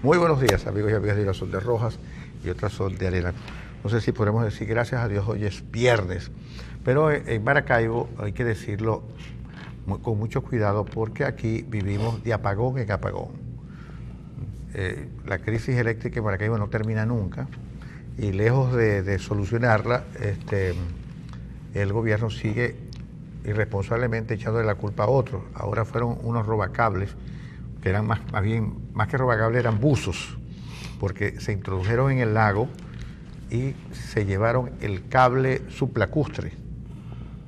Muy buenos días, amigos y amigas de una Sol de Rojas y otra Sol de Arena. No sé si podemos decir gracias a Dios, hoy es viernes, pero en Maracaibo hay que decirlo con mucho cuidado porque aquí vivimos de apagón en apagón. La crisis eléctrica en Maracaibo no termina nunca y lejos de solucionarla, el gobierno sigue irresponsablemente echándole la culpa a otros. Ahora fueron unos robacables, que eran más que robacables, eran buzos, porque se introdujeron en el lago y se llevaron el cable sublacustre.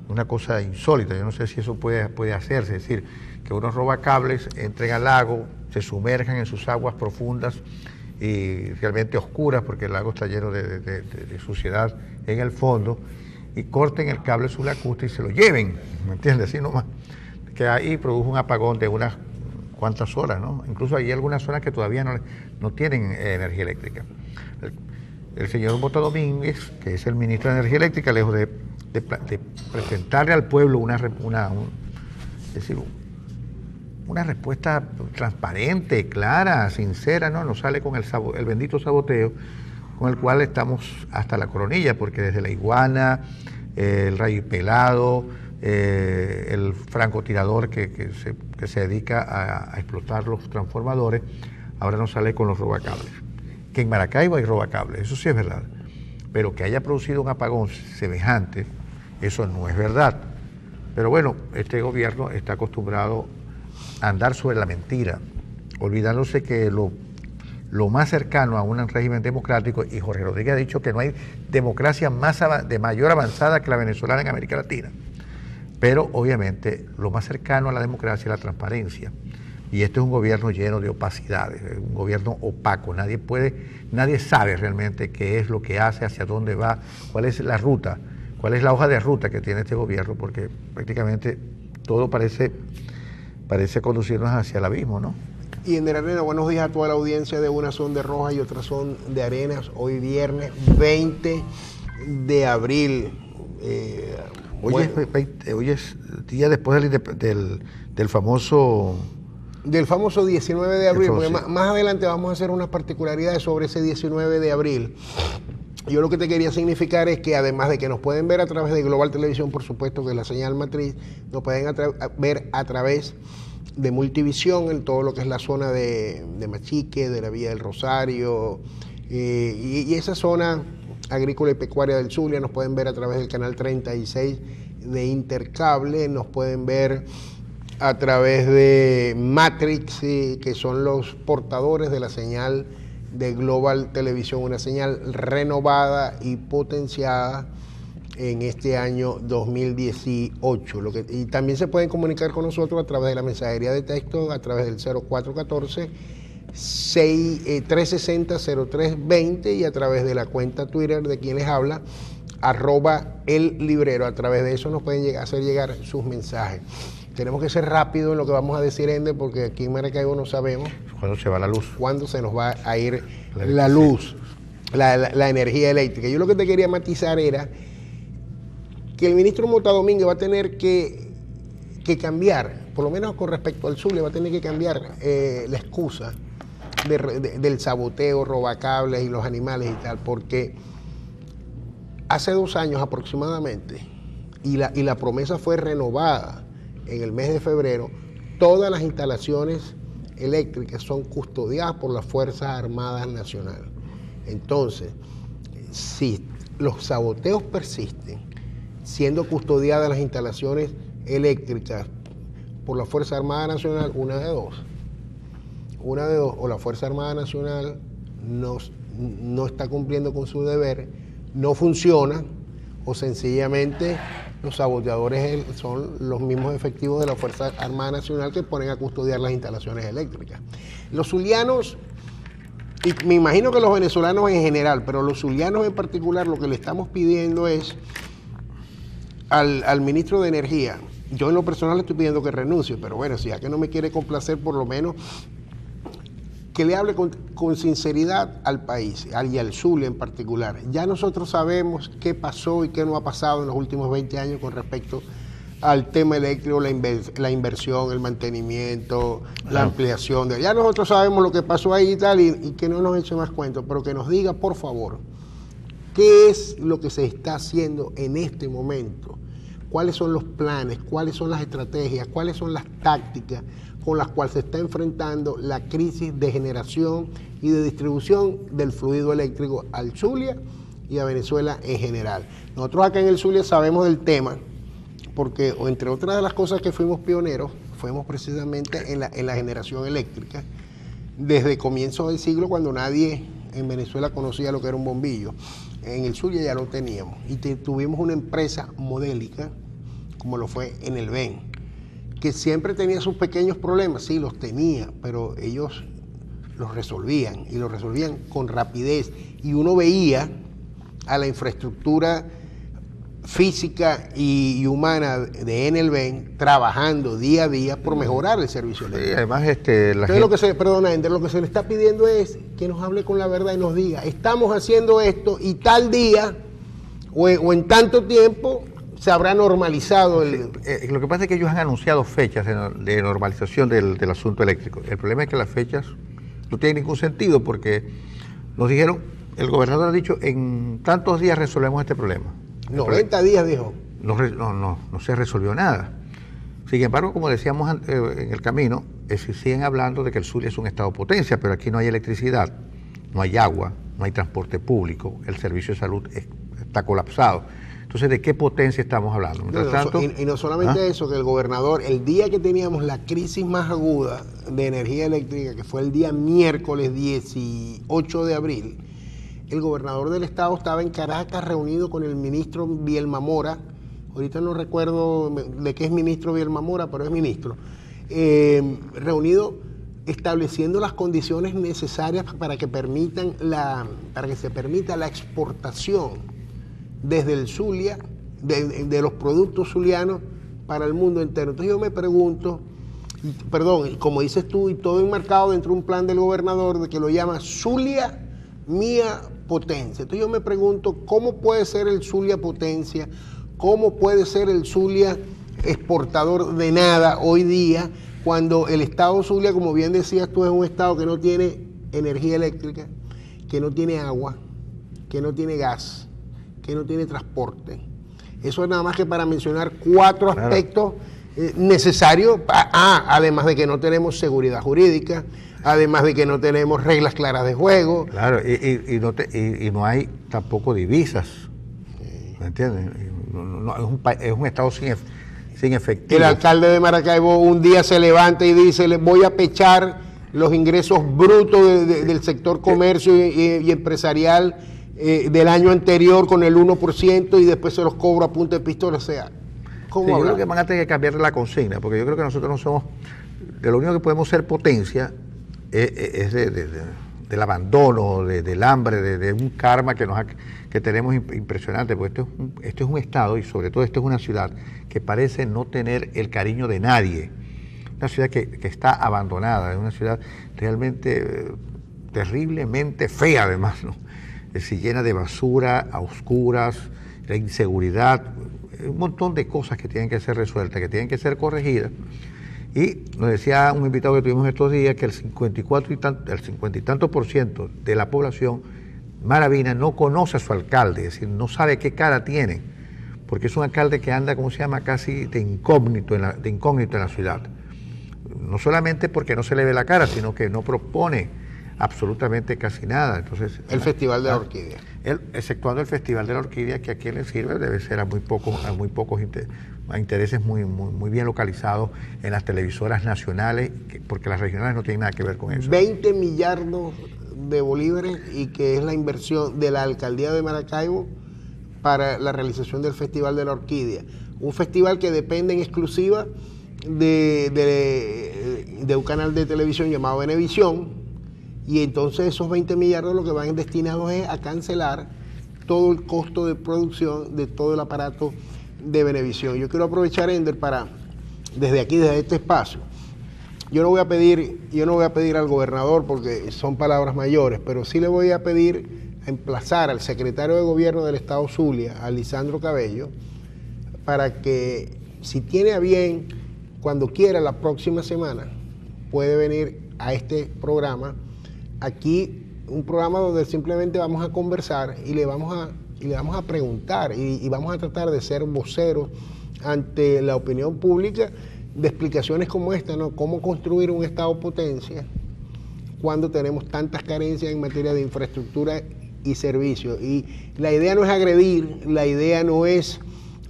Una cosa insólita, yo no sé si eso puede hacerse, es decir, que unos robacables entren al lago, se sumerjan en sus aguas profundas y realmente oscuras, porque el lago está lleno de suciedad en el fondo, y corten el cable sublacustre y se lo lleven, ¿me entiendes? Así nomás, que ahí produjo un apagón de unas cuantas horas, ¿no? Incluso hay algunas zonas que todavía no tienen energía eléctrica. El señor Mota Domínguez, que es el ministro de Energía Eléctrica, lejos de presentarle al pueblo una respuesta transparente, clara, sincera, ¿no? Nos sale con el bendito saboteo, con el cual estamos hasta la coronilla, porque desde la iguana, el rayo pelado, el francotirador que se dedica a explotar los transformadores, ahora nos sale con los robacables. Que en Maracaibo hay robacables, eso sí es verdad, pero que haya producido un apagón semejante, eso no es verdad. Pero bueno, este gobierno está acostumbrado a andar sobre la mentira, olvidándose que lo más cercano a un régimen democrático, y Jorge Rodríguez ha dicho que no hay democracia de mayor avanzada que la venezolana en América Latina, pero obviamente lo más cercano a la democracia es la transparencia, y este es un gobierno lleno de opacidades, es un gobierno opaco, nadie sabe realmente qué es lo que hace, hacia dónde va, cuál es la ruta, cuál es la hoja de ruta que tiene este gobierno, porque prácticamente todo parece conducirnos hacia el abismo, ¿no? Y en Arena, buenos días a toda la audiencia de Una Son de Rojas y Otra Son de Arenas. Hoy viernes 20 de abril. Hoy es día después del famoso... Del famoso 19 de abril, porque más adelante vamos a hacer unas particularidades sobre ese 19 de abril. Yo lo que te quería significar es que además de que nos pueden ver a través de Global Televisión, por supuesto que es la señal matriz, nos pueden ver a través de Multivisión en todo lo que es la zona de Machique, de la Villa del Rosario, y esa zona agrícola y pecuaria del Zulia. Nos pueden ver a través del canal 36 de Intercable, nos pueden ver a través de Matrix, que son los portadores de la señal de Global Televisión, una señal renovada y potenciada en este año 2018. Y también se pueden comunicar con nosotros a través de la mensajería de texto, a través del 0414-360-0320 y a través de la cuenta Twitter de quien les habla, @ellibrero. A través de eso nos pueden hacer llegar sus mensajes. Tenemos que ser rápidos en lo que vamos a decir, Ender, porque aquí en Maracaibo no sabemos cuándo se va la luz. Cuándo se nos va a ir la luz, la energía eléctrica. Yo lo que te quería matizar era que el ministro Mota Domínguez va a tener que cambiar, por lo menos con respecto al Zulia, va a tener que cambiar la excusa del saboteo, robacables y los animales y tal, porque hace 2 años aproximadamente, y la promesa fue renovada en el mes de febrero, todas las instalaciones eléctricas son custodiadas por las Fuerzas Armadas Nacionales. Entonces, si los saboteos persisten, siendo custodiadas las instalaciones eléctricas por la Fuerza Armada Nacional, una de dos, o la Fuerza Armada Nacional no está cumpliendo con su deber, no funciona, o sencillamente los saboteadores son los mismos efectivos de la Fuerza Armada Nacional que ponen a custodiar las instalaciones eléctricas. Los zulianos, y me imagino que los venezolanos en general, pero los zulianos en particular, lo que le estamos pidiendo es al ministro de Energía, yo en lo personal le estoy pidiendo que renuncie, pero bueno, si ya que no me quiere complacer, por lo menos que le hable con sinceridad al país y al Zulia en particular. Ya nosotros sabemos qué pasó y qué no ha pasado en los últimos 20 años con respecto al tema eléctrico, la inversión, el mantenimiento, la ampliación. Ya nosotros sabemos lo que pasó ahí y tal, y que no nos eche más cuentos, pero que nos diga, por favor, qué es lo que se está haciendo en este momento, cuáles son los planes, cuáles son las estrategias, cuáles son las tácticas con las cuales se está enfrentando la crisis de generación y de distribución del fluido eléctrico al Zulia y a Venezuela en general. Nosotros acá en el Zulia sabemos del tema, porque entre otras de las cosas que fuimos pioneros, fuimos precisamente en la generación eléctrica, desde comienzos del siglo, cuando nadie en Venezuela conocía lo que era un bombillo. En el Zulia ya lo teníamos, y tuvimos una empresa modélica, como lo fue en el BEN, que siempre tenía sus pequeños problemas, sí, los tenía, pero ellos los resolvían, y los resolvían con rapidez, y uno veía a la infraestructura física y humana de Enelven trabajando día a día por mejorar el servicio eléctrico. Sí, además lo que se le está pidiendo es que nos hable con la verdad y nos diga, estamos haciendo esto y tal día o en tanto tiempo se habrá normalizado el... Lo que pasa es que ellos han anunciado fechas de normalización del asunto eléctrico. El problema es que las fechas no tienen ningún sentido, porque nos dijeron, el gobernador ha dicho, en tantos días resolvemos este problema. 90 días, dijo. No se resolvió nada. Sin embargo, como decíamos en el camino, siguen hablando de que el Zulia es un estado potencia, pero aquí no hay electricidad, no hay agua, no hay transporte público, el servicio de salud está colapsado. Entonces, ¿de qué potencia estamos hablando? Y no solamente eso, que el gobernador, el día que teníamos la crisis más aguda de energía eléctrica, que fue el día miércoles 18 de abril, el gobernador del estado estaba en Caracas reunido con el ministro Bielma Mora. Ahorita no recuerdo de qué es ministro Bielma Mora, pero es ministro. Reunido estableciendo las condiciones necesarias para que se permita la exportación desde el Zulia, de los productos zulianos para el mundo entero. Entonces yo me pregunto, como dices tú, y todo enmarcado dentro de un plan del gobernador de que lo llama Zulia Mía Potencia. Entonces yo me pregunto, ¿cómo puede ser el Zulia potencia? ¿Cómo puede ser el Zulia exportador de nada hoy día, cuando el estado Zulia, como bien decías tú, es un estado que no tiene energía eléctrica, que no tiene agua, que no tiene gas, que no tiene transporte? Eso es nada más que para mencionar 4 aspectos necesarios, además de que no tenemos seguridad jurídica, además de que no tenemos reglas claras de juego. Claro, y no hay tampoco divisas, ¿me entiendes? Es un estado sin efectivo. El alcalde de Maracaibo un día se levanta y dice, les voy a pechar los ingresos brutos del sector comercio y empresarial del año anterior con el 1%, y después se los cobro a punta de pistola. O sea, ¿cómo yo creo que van a tener que cambiar la consigna, porque yo creo que nosotros no somos, de lo único que podemos ser potencia es del abandono, del hambre, de un karma que tenemos impresionante, porque esto es un estado, y sobre todo esto es una ciudad que parece no tener el cariño de nadie. Una ciudad que está abandonada, es una ciudad realmente terriblemente fea, además, ¿no? Llena de basura, a oscuras, la inseguridad, un montón de cosas que tienen que ser resueltas, que tienen que ser corregidas. Y nos decía un invitado que tuvimos estos días que el 50 y tanto por ciento de la población maravina no conoce a su alcalde, es decir, no sabe qué cara tiene, porque es un alcalde que anda, ¿cómo se llama?, casi de incógnito en la ciudad. No solamente porque no se le ve la cara, sino que no propone absolutamente casi nada. Entonces, el Festival de la Orquídea. Exceptuando el Festival de la Orquídea, que a quien le sirve debe ser a muy pocos intereses muy bien localizados en las televisoras nacionales, porque las regionales no tienen nada que ver con eso. 20 millardos de bolívares, y que es la inversión de la alcaldía de Maracaibo para la realización del Festival de la Orquídea. Un festival que depende en exclusiva de un canal de televisión llamado Venevisión. Y entonces esos 20 millardos lo que van destinados es a cancelar todo el costo de producción de todo el aparato de Venevisión. Yo quiero aprovechar, Ender, desde aquí, desde este espacio. Yo no voy a pedir al gobernador, porque son palabras mayores, pero sí le voy a pedir, a emplazar al secretario de Gobierno del Estado Zulia, a Lisandro Cabello, para que si tiene a bien, cuando quiera la próxima semana, puede venir a este programa. Aquí, un programa donde simplemente vamos a conversar y le vamos a preguntar y vamos a tratar de ser voceros ante la opinión pública de explicaciones como esta, ¿no? Cómo construir un Estado potencia cuando tenemos tantas carencias en materia de infraestructura y servicios. Y la idea no es agredir, la idea no es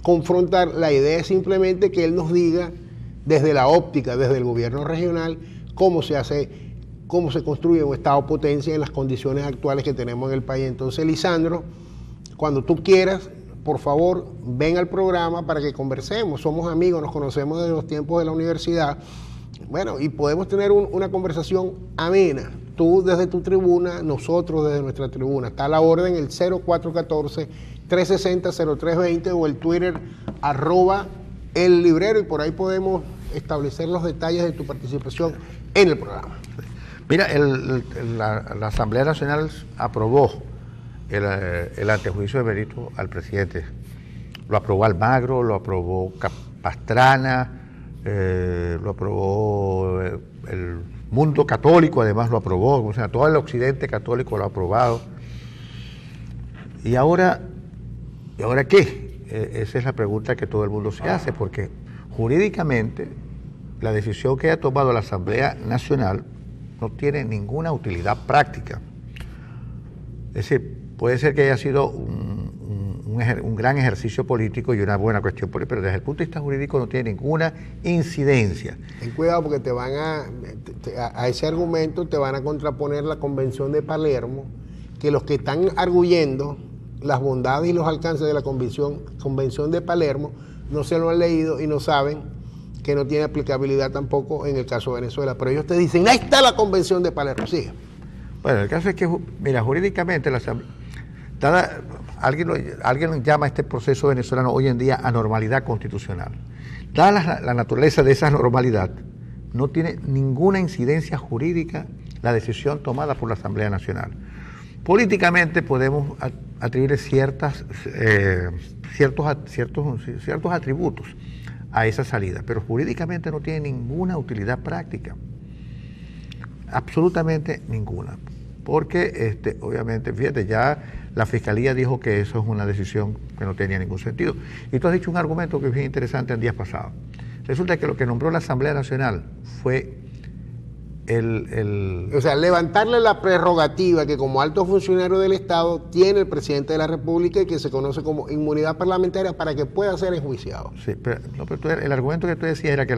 confrontar, la idea es simplemente que él nos diga desde la óptica, desde el gobierno regional, cómo se construye un Estado potencia en las condiciones actuales que tenemos en el país. Entonces, Lisandro, cuando tú quieras, por favor, ven al programa para que conversemos. Somos amigos, nos conocemos desde los tiempos de la universidad. Bueno, y podemos tener una conversación amena. Tú desde tu tribuna, nosotros desde nuestra tribuna. Está a la orden el 0414-360-0320 o el Twitter @ellibrero, y por ahí podemos establecer los detalles de tu participación en el programa. Mira, la Asamblea Nacional aprobó el antejuicio de mérito al presidente. Lo aprobó Almagro, lo aprobó Pastrana, lo aprobó el mundo católico, además lo aprobó, o sea, todo el occidente católico lo ha aprobado. ¿Y ahora qué? Esa es la pregunta que todo el mundo se hace, porque jurídicamente la decisión que ha tomado la Asamblea Nacional no tiene ninguna utilidad práctica. Es decir, puede ser que haya sido un gran ejercicio político y una buena cuestión política, pero desde el punto de vista jurídico no tiene ninguna incidencia. Ten cuidado porque te van a ese argumento te van a contraponer la Convención de Palermo, que los que están arguyendo las bondades y los alcances de la Convención de Palermo no se lo han leído y no saben que no tiene aplicabilidad tampoco en el caso de Venezuela. Pero ellos te dicen, ahí está la Convención de Palermo. Sigue. Bueno, el caso es que, mira, jurídicamente la Asamblea, alguien llama a este proceso venezolano hoy en día anormalidad constitucional. Dada la naturaleza de esa anormalidad, no tiene ninguna incidencia jurídica la decisión tomada por la Asamblea Nacional. Políticamente podemos atribuir ciertos atributos a esa salida, pero jurídicamente no tiene ninguna utilidad práctica, absolutamente ninguna, porque obviamente, fíjate, ya la Fiscalía dijo que eso es una decisión que no tenía ningún sentido. Y tú has dicho un argumento que es bien interesante en días pasados. Resulta que lo que nombró la Asamblea Nacional fue o sea, levantarle la prerrogativa que como alto funcionario del Estado tiene el presidente de la República y que se conoce como inmunidad parlamentaria para que pueda ser enjuiciado. Sí, pero el argumento que tú decías era que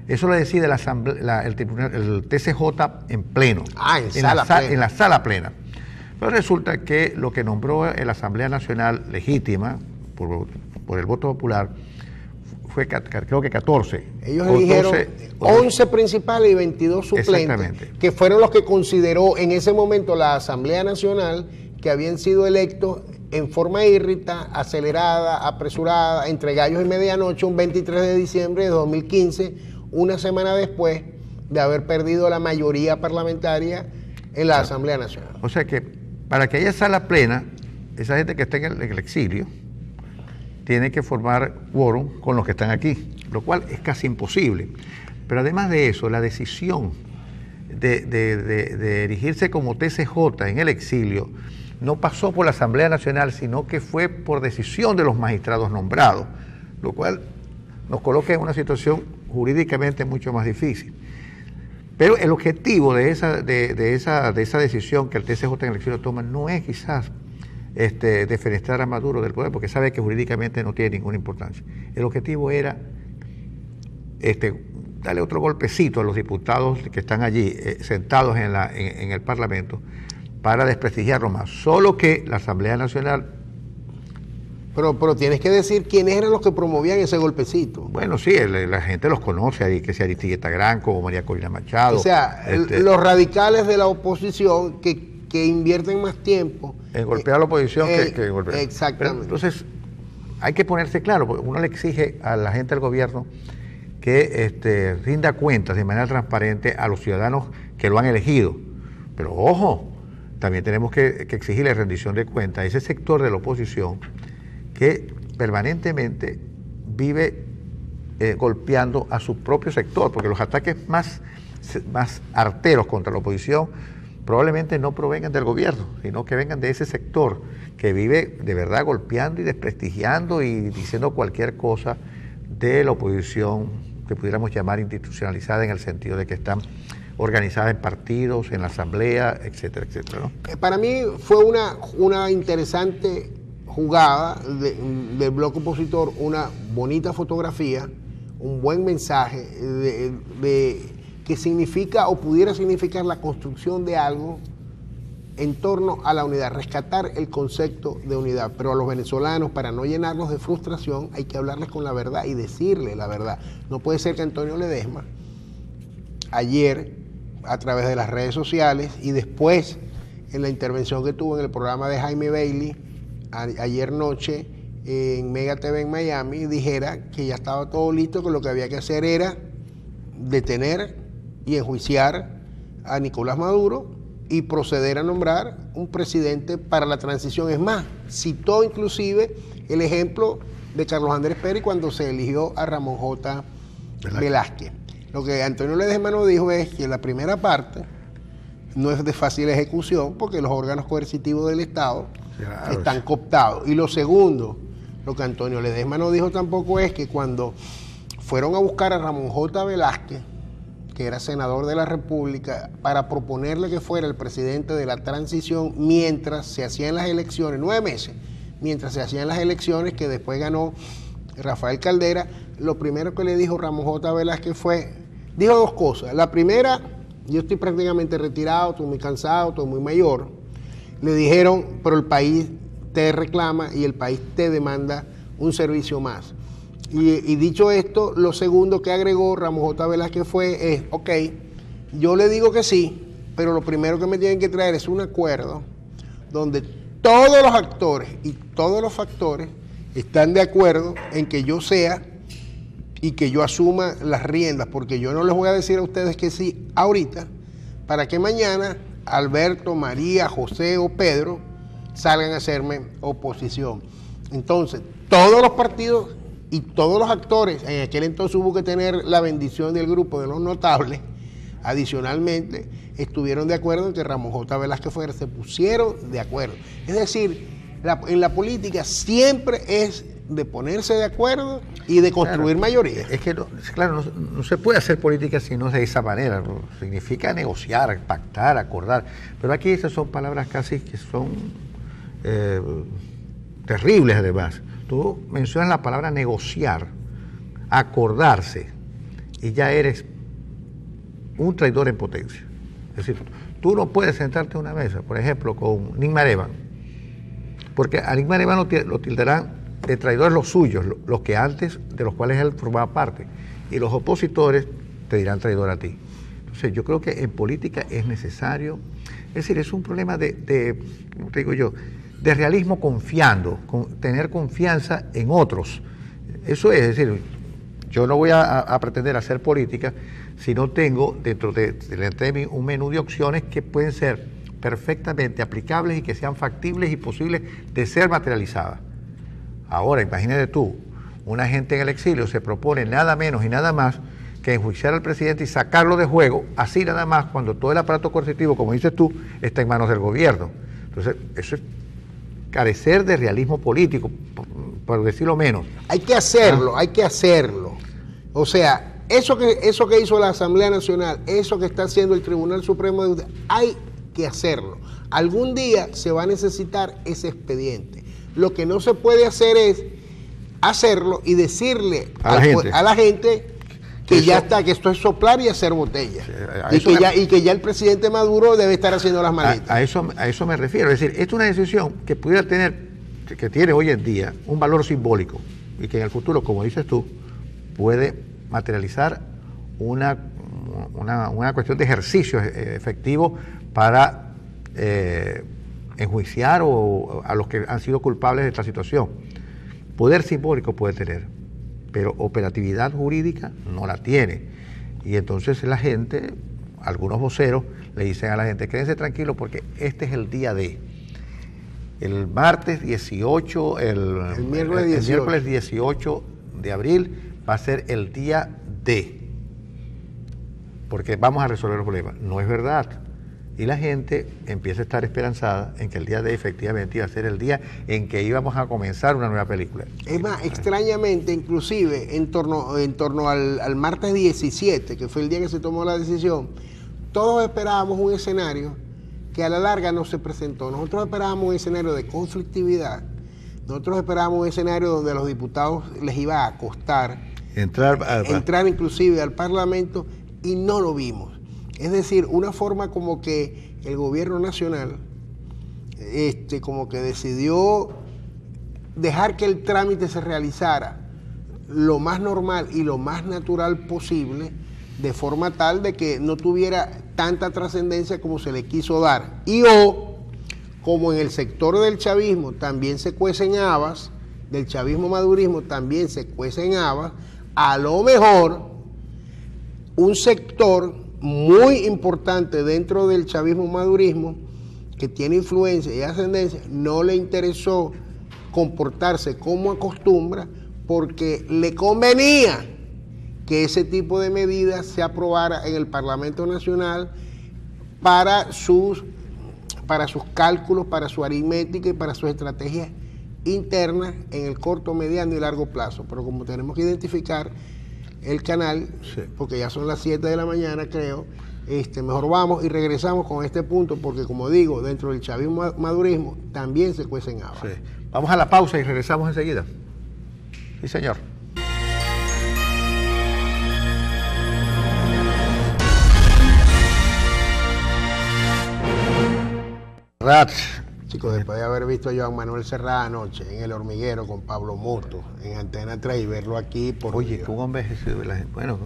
eso lo decide el TCJ en pleno. En la sala plena. Pero resulta que lo que nombró la Asamblea Nacional legítima, por el voto popular, fue creo que 14. Ellos eligieron 11 principales y 22 suplentes, que fueron los que consideró en ese momento la Asamblea Nacional, que habían sido electos en forma írrita, acelerada, apresurada, entre gallos y medianoche, un 23 de diciembre de 2015, una semana después de haber perdido la mayoría parlamentaria en la Asamblea Nacional. O sea que para que haya sala plena, esa gente que está en el exilio tiene que formar quórum con los que están aquí, lo cual es casi imposible. Pero además de eso, la decisión de erigirse como TCJ en el exilio no pasó por la Asamblea Nacional, sino que fue por decisión de los magistrados nombrados, lo cual nos coloca en una situación jurídicamente mucho más difícil. Pero el objetivo de esa decisión que el TCJ en el exilio toma no es quizás defenestrar a Maduro del poder, porque sabe que jurídicamente no tiene ninguna importancia. El objetivo era darle otro golpecito a los diputados que están allí sentados en el Parlamento para desprestigiarlo más. Solo que la Asamblea Nacional... Pero tienes que decir quiénes eran los que promovían ese golpecito. Bueno, sí, la gente los conoce, que sea Aristigueta Granco o María Corina Machado. O sea, los radicales de la oposición que invierten más tiempo en golpear a la oposición que golpear. Exactamente. Pero, entonces, hay que ponerse claro, porque uno le exige a la gente del gobierno que rinda cuentas de manera transparente a los ciudadanos que lo han elegido. Pero ojo, también tenemos que exigirle rendición de cuentas a ese sector de la oposición que permanentemente vive golpeando a su propio sector, porque los ataques más arteros contra la oposición probablemente no provengan del gobierno, sino que vengan de ese sector que vive de verdad golpeando y desprestigiando y diciendo cualquier cosa de la oposición que pudiéramos llamar institucionalizada, en el sentido de que están organizadas en partidos, en la asamblea, etcétera, etcétera, ¿no? Para mí fue una interesante jugada del bloque opositor, una bonita fotografía, un buen mensaje que significa o pudiera significar la construcción de algo en torno a la unidad, rescatar el concepto de unidad. Pero a los venezolanos, para no llenarlos de frustración, hay que hablarles con la verdad y decirle la verdad. No puede ser que Antonio Ledesma, ayer, a través de las redes sociales y después en la intervención que tuvo en el programa de Jaime Bailey, ayer noche, en Mega TV en Miami, dijera que ya estaba todo listo, que lo que había que hacer era detener y enjuiciar a Nicolás Maduro y proceder a nombrar un presidente para la transición. Es más, citó inclusive el ejemplo de Carlos Andrés Pérez cuando se eligió a Ramón J. Velázquez. Lo que Antonio Ledesma nos dijo es que la primera parte no es de fácil ejecución porque los órganos coercitivos del Estado están cooptados. Y lo segundo, lo que Antonio Ledesma no dijo tampoco es que cuando fueron a buscar a Ramón J. Velázquez, que era senador de la República, para proponerle que fuera el presidente de la transición mientras se hacían las elecciones, 9 meses, mientras se hacían las elecciones que después ganó Rafael Caldera, lo primero que le dijo Ramón J. Velázquez dijo dos cosas. La primera, yo estoy prácticamente retirado, estoy muy cansado, estoy muy mayor. Le dijeron, pero el país te reclama y el país te demanda un servicio más. Y dicho esto, lo segundo que agregó Ramón J. Velázquez es, ok, yo le digo que sí, pero lo primero que me tienen que traer es un acuerdo donde todos los actores y todos los factores están de acuerdo en que yo sea y que yo asuma las riendas, porque yo no les voy a decir a ustedes que sí ahorita, para que mañana Alberto, María, José o Pedro salgan a hacerme oposición. Entonces, todos los partidos y todos los actores, en aquel entonces hubo que tener la bendición del grupo de los notables, adicionalmente, estuvieron de acuerdo en que Ramón J. Velázquez fuera, se pusieron de acuerdo. Es decir, en la política siempre es de ponerse de acuerdo y de construir mayoría. Es que, no se puede hacer política si no es de esa manera, ¿no? Significa negociar, pactar, acordar, pero aquí esas son palabras casi que son terribles además. Tú mencionas la palabra negociar, acordarse, y ya eres un traidor en potencia. Es decir, tú no puedes sentarte a una mesa, por ejemplo, con Nigma Evan, porque a Nigma Evan lo tildarán de traidores los suyos, los que antes, de los cuales él formaba parte, y los opositores te dirán traidor a ti. Entonces, yo creo que en política es necesario, es decir, es un problema ¿cómo te digo yo?, de realismo confiando, tener confianza en otros. Eso es decir, yo no voy a pretender hacer política si no tengo dentro de mí un menú de opciones que pueden ser perfectamente aplicables y que sean factibles y posibles de ser materializadas. Ahora, imagínate tú, una gente en el exilio se propone nada menos y nada más que enjuiciar al presidente y sacarlo de juego, así nada más, cuando todo el aparato coercitivo, como dices tú, está en manos del gobierno. Entonces, eso es carecer de realismo político, por decirlo menos. Hay que hacerlo, hay que hacerlo. O sea, eso que hizo la Asamblea Nacional, eso que está haciendo el Tribunal Supremo de Justicia, hay que hacerlo. Algún día se va a necesitar ese expediente. Lo que no se puede hacer es hacerlo y decirle a la gente que eso, ya está, que esto es soplar y hacer botella. Y que ya el presidente Maduro debe estar haciendo las maletas. A eso me refiero. Es decir, esta es una decisión que pudiera tener, que tiene hoy en día un valor simbólico y que en el futuro, como dices tú, puede materializar una cuestión de ejercicio efectivo para enjuiciar a los que han sido culpables de esta situación. Poder simbólico puede tener, pero operatividad jurídica no la tiene. Y entonces la gente, algunos voceros, le dicen a la gente, quédense tranquilos porque este es el día de. El martes 18, el miércoles 18 de abril va a ser el día D, porque vamos a resolver los problemas. No es verdad. Y la gente empieza a estar esperanzada en que el día D efectivamente iba a ser el día en que íbamos a comenzar una nueva película. Es más, extrañamente, inclusive, en torno al martes 17, que fue el día que se tomó la decisión, todos esperábamos un escenario que a la larga no se presentó. Nosotros esperábamos un escenario de conflictividad. Nosotros esperábamos un escenario donde a los diputados les iba a costar entrar inclusive al Parlamento, y no lo vimos. Es decir, una forma como que el gobierno nacional como que decidió dejar que el trámite se realizara lo más normal y lo más natural posible, de forma tal de que no tuviera tanta trascendencia como se le quiso dar. Como en el sector del chavismo también se cuecen habas, del chavismo madurismo también se cuecen habas, a lo mejor un sector muy importante dentro del chavismo madurismo, que tiene influencia y ascendencia, no le interesó comportarse como acostumbra, porque le convenía que ese tipo de medidas se aprobara en el Parlamento Nacional para sus cálculos, para su aritmética y para sus estrategias internas en el corto, mediano y largo plazo. Pero como tenemos que identificar el canal, sí, porque ya son las 7 de la mañana, creo, mejor vamos y regresamos con este punto, porque como digo, dentro del chavismo madurismo también se cuecen habas. Sí. Vamos a la pausa y regresamos enseguida. Sí, señor. Chicos, después de haber visto a Joan Manuel Serrat anoche en El Hormiguero con Pablo Moto en Antena 3 y verlo aquí por... Oye, tú un envejecido, bueno,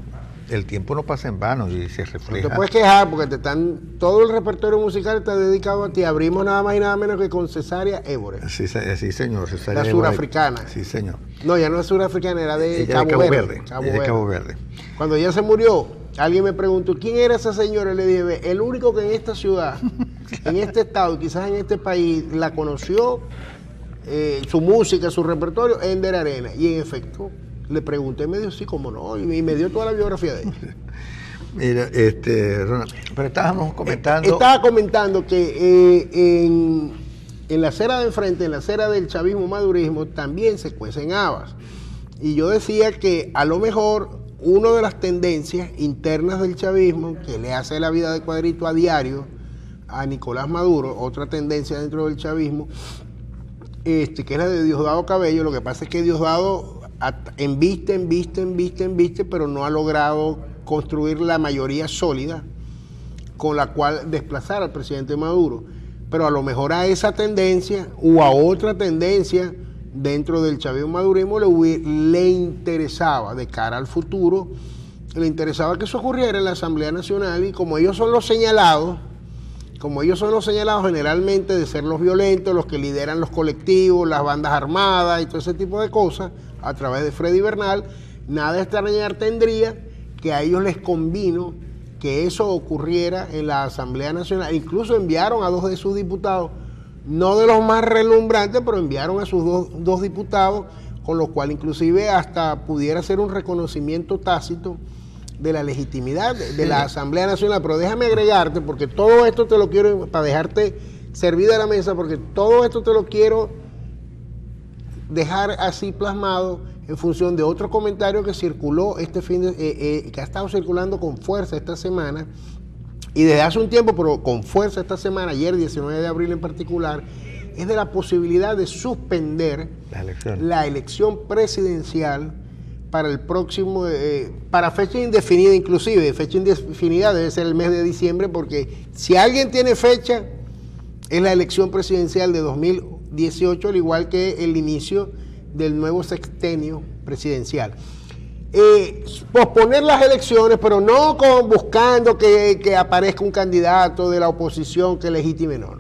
el tiempo no pasa en vano y se refleja. No te puedes quejar porque todo el repertorio musical está dedicado a ti. Abrimos nada más y nada menos que con Cesárea Évora. Sí, señor. Cesárea la surafricana. Sí, señor. No, ya no es surafricana, era de Cabo Verde. Cuando ella se murió, alguien me preguntó, ¿quién era esa señora? Y le dije, el único que en esta ciudad, en este estado y quizás en este país la conoció, su música, su repertorio, Ender Arena. Y en efecto, le pregunté, me dijo, sí, cómo no, y me dio toda la biografía de ella. Mira, Ronald, pero estábamos comentando... Estaba comentando que en la acera de enfrente, en la acera del chavismo madurismo, también se cuecen habas. Y yo decía que a lo mejor una de las tendencias internas del chavismo, que le hace la vida de cuadrito a diario a Nicolás Maduro, otra tendencia dentro del chavismo, que es la de Diosdado Cabello. Lo que pasa es que Diosdado embiste, pero no ha logrado construir la mayoría sólida con la cual desplazar al presidente Maduro. Pero a lo mejor a esa tendencia o a otra tendencia dentro del chavismo madurismo le interesaba, de cara al futuro, le interesaba que eso ocurriera en la Asamblea Nacional, y como ellos son los señalados generalmente de ser los violentos, los que lideran los colectivos, las bandas armadas y todo ese tipo de cosas, a través de Freddy Bernal, nada de extrañar tendría que a ellos les convino que eso ocurriera en la Asamblea Nacional. Incluso enviaron a 2 de sus diputados, no de los más relumbrantes, pero enviaron a sus dos diputados, con lo cual inclusive hasta pudiera ser un reconocimiento tácito de la legitimidad de la Asamblea Nacional. Pero déjame agregarte, porque todo esto te lo quiero, para dejarte servida la mesa, porque todo esto te lo quiero dejar así plasmado en función de otro comentario que circuló que ha estado circulando con fuerza esta semana, y desde hace un tiempo, pero con fuerza esta semana, ayer 19 de abril en particular, es de la posibilidad de suspender la elección presidencial para el próximo, para fecha indefinida inclusive. Fecha indefinida debe ser el mes de diciembre, porque si alguien tiene fecha, es la elección presidencial de 2018, al igual que el inicio del nuevo sexenio presidencial. Posponer las elecciones, pero no buscando que aparezca un candidato de la oposición que legitime, no.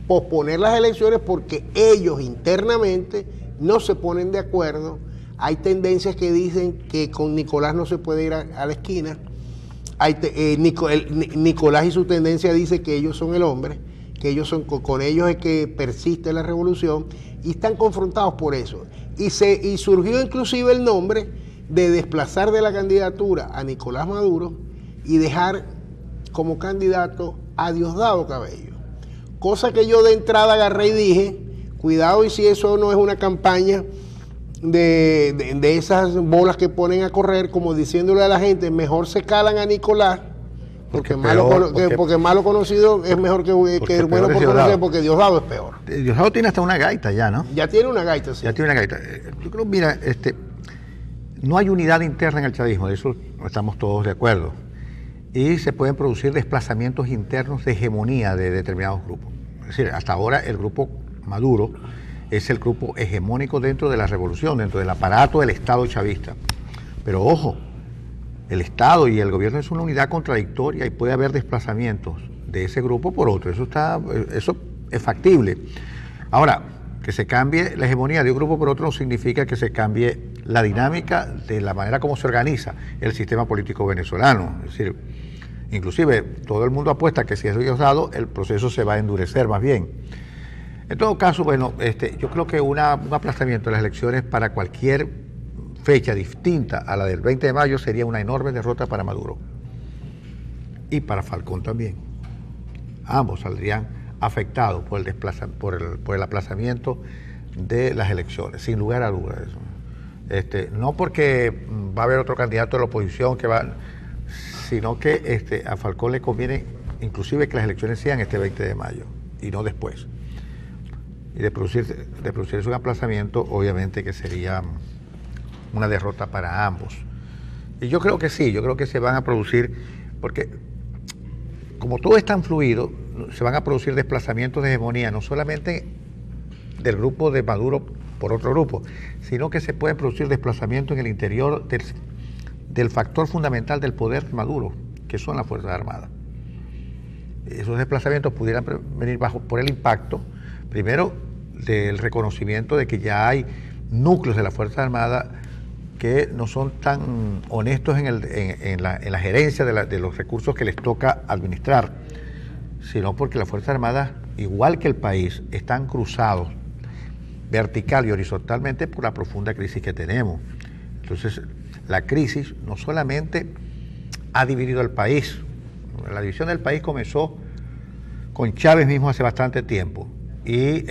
Posponer las elecciones porque ellos internamente no se ponen de acuerdo. Hay tendencias que dicen que con Nicolás no se puede ir a la esquina. Nicolás y su tendencia dice que ellos son el hombre, que ellos son, con ellos es que persiste la revolución, y están confrontados por eso. y surgió inclusive el nombre de desplazar de la candidatura a Nicolás Maduro y dejar como candidato a Diosdado Cabello. Cosa que yo de entrada agarré y dije, cuidado y si eso no es una campaña de esas bolas que ponen a correr, como diciéndole a la gente, mejor se calan a Nicolás, porque malo conocido es mejor que bueno por conocer, porque Diosdado es peor. Diosdado tiene hasta una gaita ya, ¿no? Ya tiene una gaita, sí. Ya tiene una gaita. Yo creo, mira, no hay unidad interna en el chavismo, de eso estamos todos de acuerdo. Y se pueden producir desplazamientos internos de hegemonía de determinados grupos. Es decir, hasta ahora el grupo Maduro es el grupo hegemónico dentro de la revolución, dentro del aparato del Estado chavista. Pero ojo, el Estado y el gobierno es una unidad contradictoria y puede haber desplazamientos de ese grupo por otro. Eso es factible. Ahora, que se cambie la hegemonía de un grupo por otro no significa que se cambie la dinámica de la manera como se organiza el sistema político venezolano. Es decir, inclusive todo el mundo apuesta que si es Diosdado, el proceso se va a endurecer más bien. En todo caso, bueno, yo creo que un aplazamiento de las elecciones para cualquier fecha distinta a la del 20 de mayo sería una enorme derrota para Maduro y para Falcón también. Ambos saldrían afectados por el aplazamiento de las elecciones, sin lugar a dudas. No porque va a haber otro candidato de la oposición sino que a Falcón le conviene inclusive que las elecciones sean este 20 de mayo y no después. Y de producirse un aplazamiento, obviamente que sería una derrota para ambos. Y yo creo que sí, yo creo que se van a producir, porque como todo es tan fluido, se van a producir desplazamientos de hegemonía, no solamente del grupo de Maduro por otro grupo, sino que se pueden producir desplazamientos en el interior del factor fundamental del poder de Maduro, que son las Fuerzas Armadas. Esos desplazamientos pudieran venir por el impacto, primero, del reconocimiento de que ya hay núcleos de las Fuerzas Armadas que no son tan honestos en la gerencia de los recursos que les toca administrar, sino porque las Fuerzas Armadas, igual que el país, están cruzados vertical y horizontalmente por la profunda crisis que tenemos. Entonces, la crisis no solamente ha dividido al país, la división del país comenzó con Chávez mismo hace bastante tiempo. Y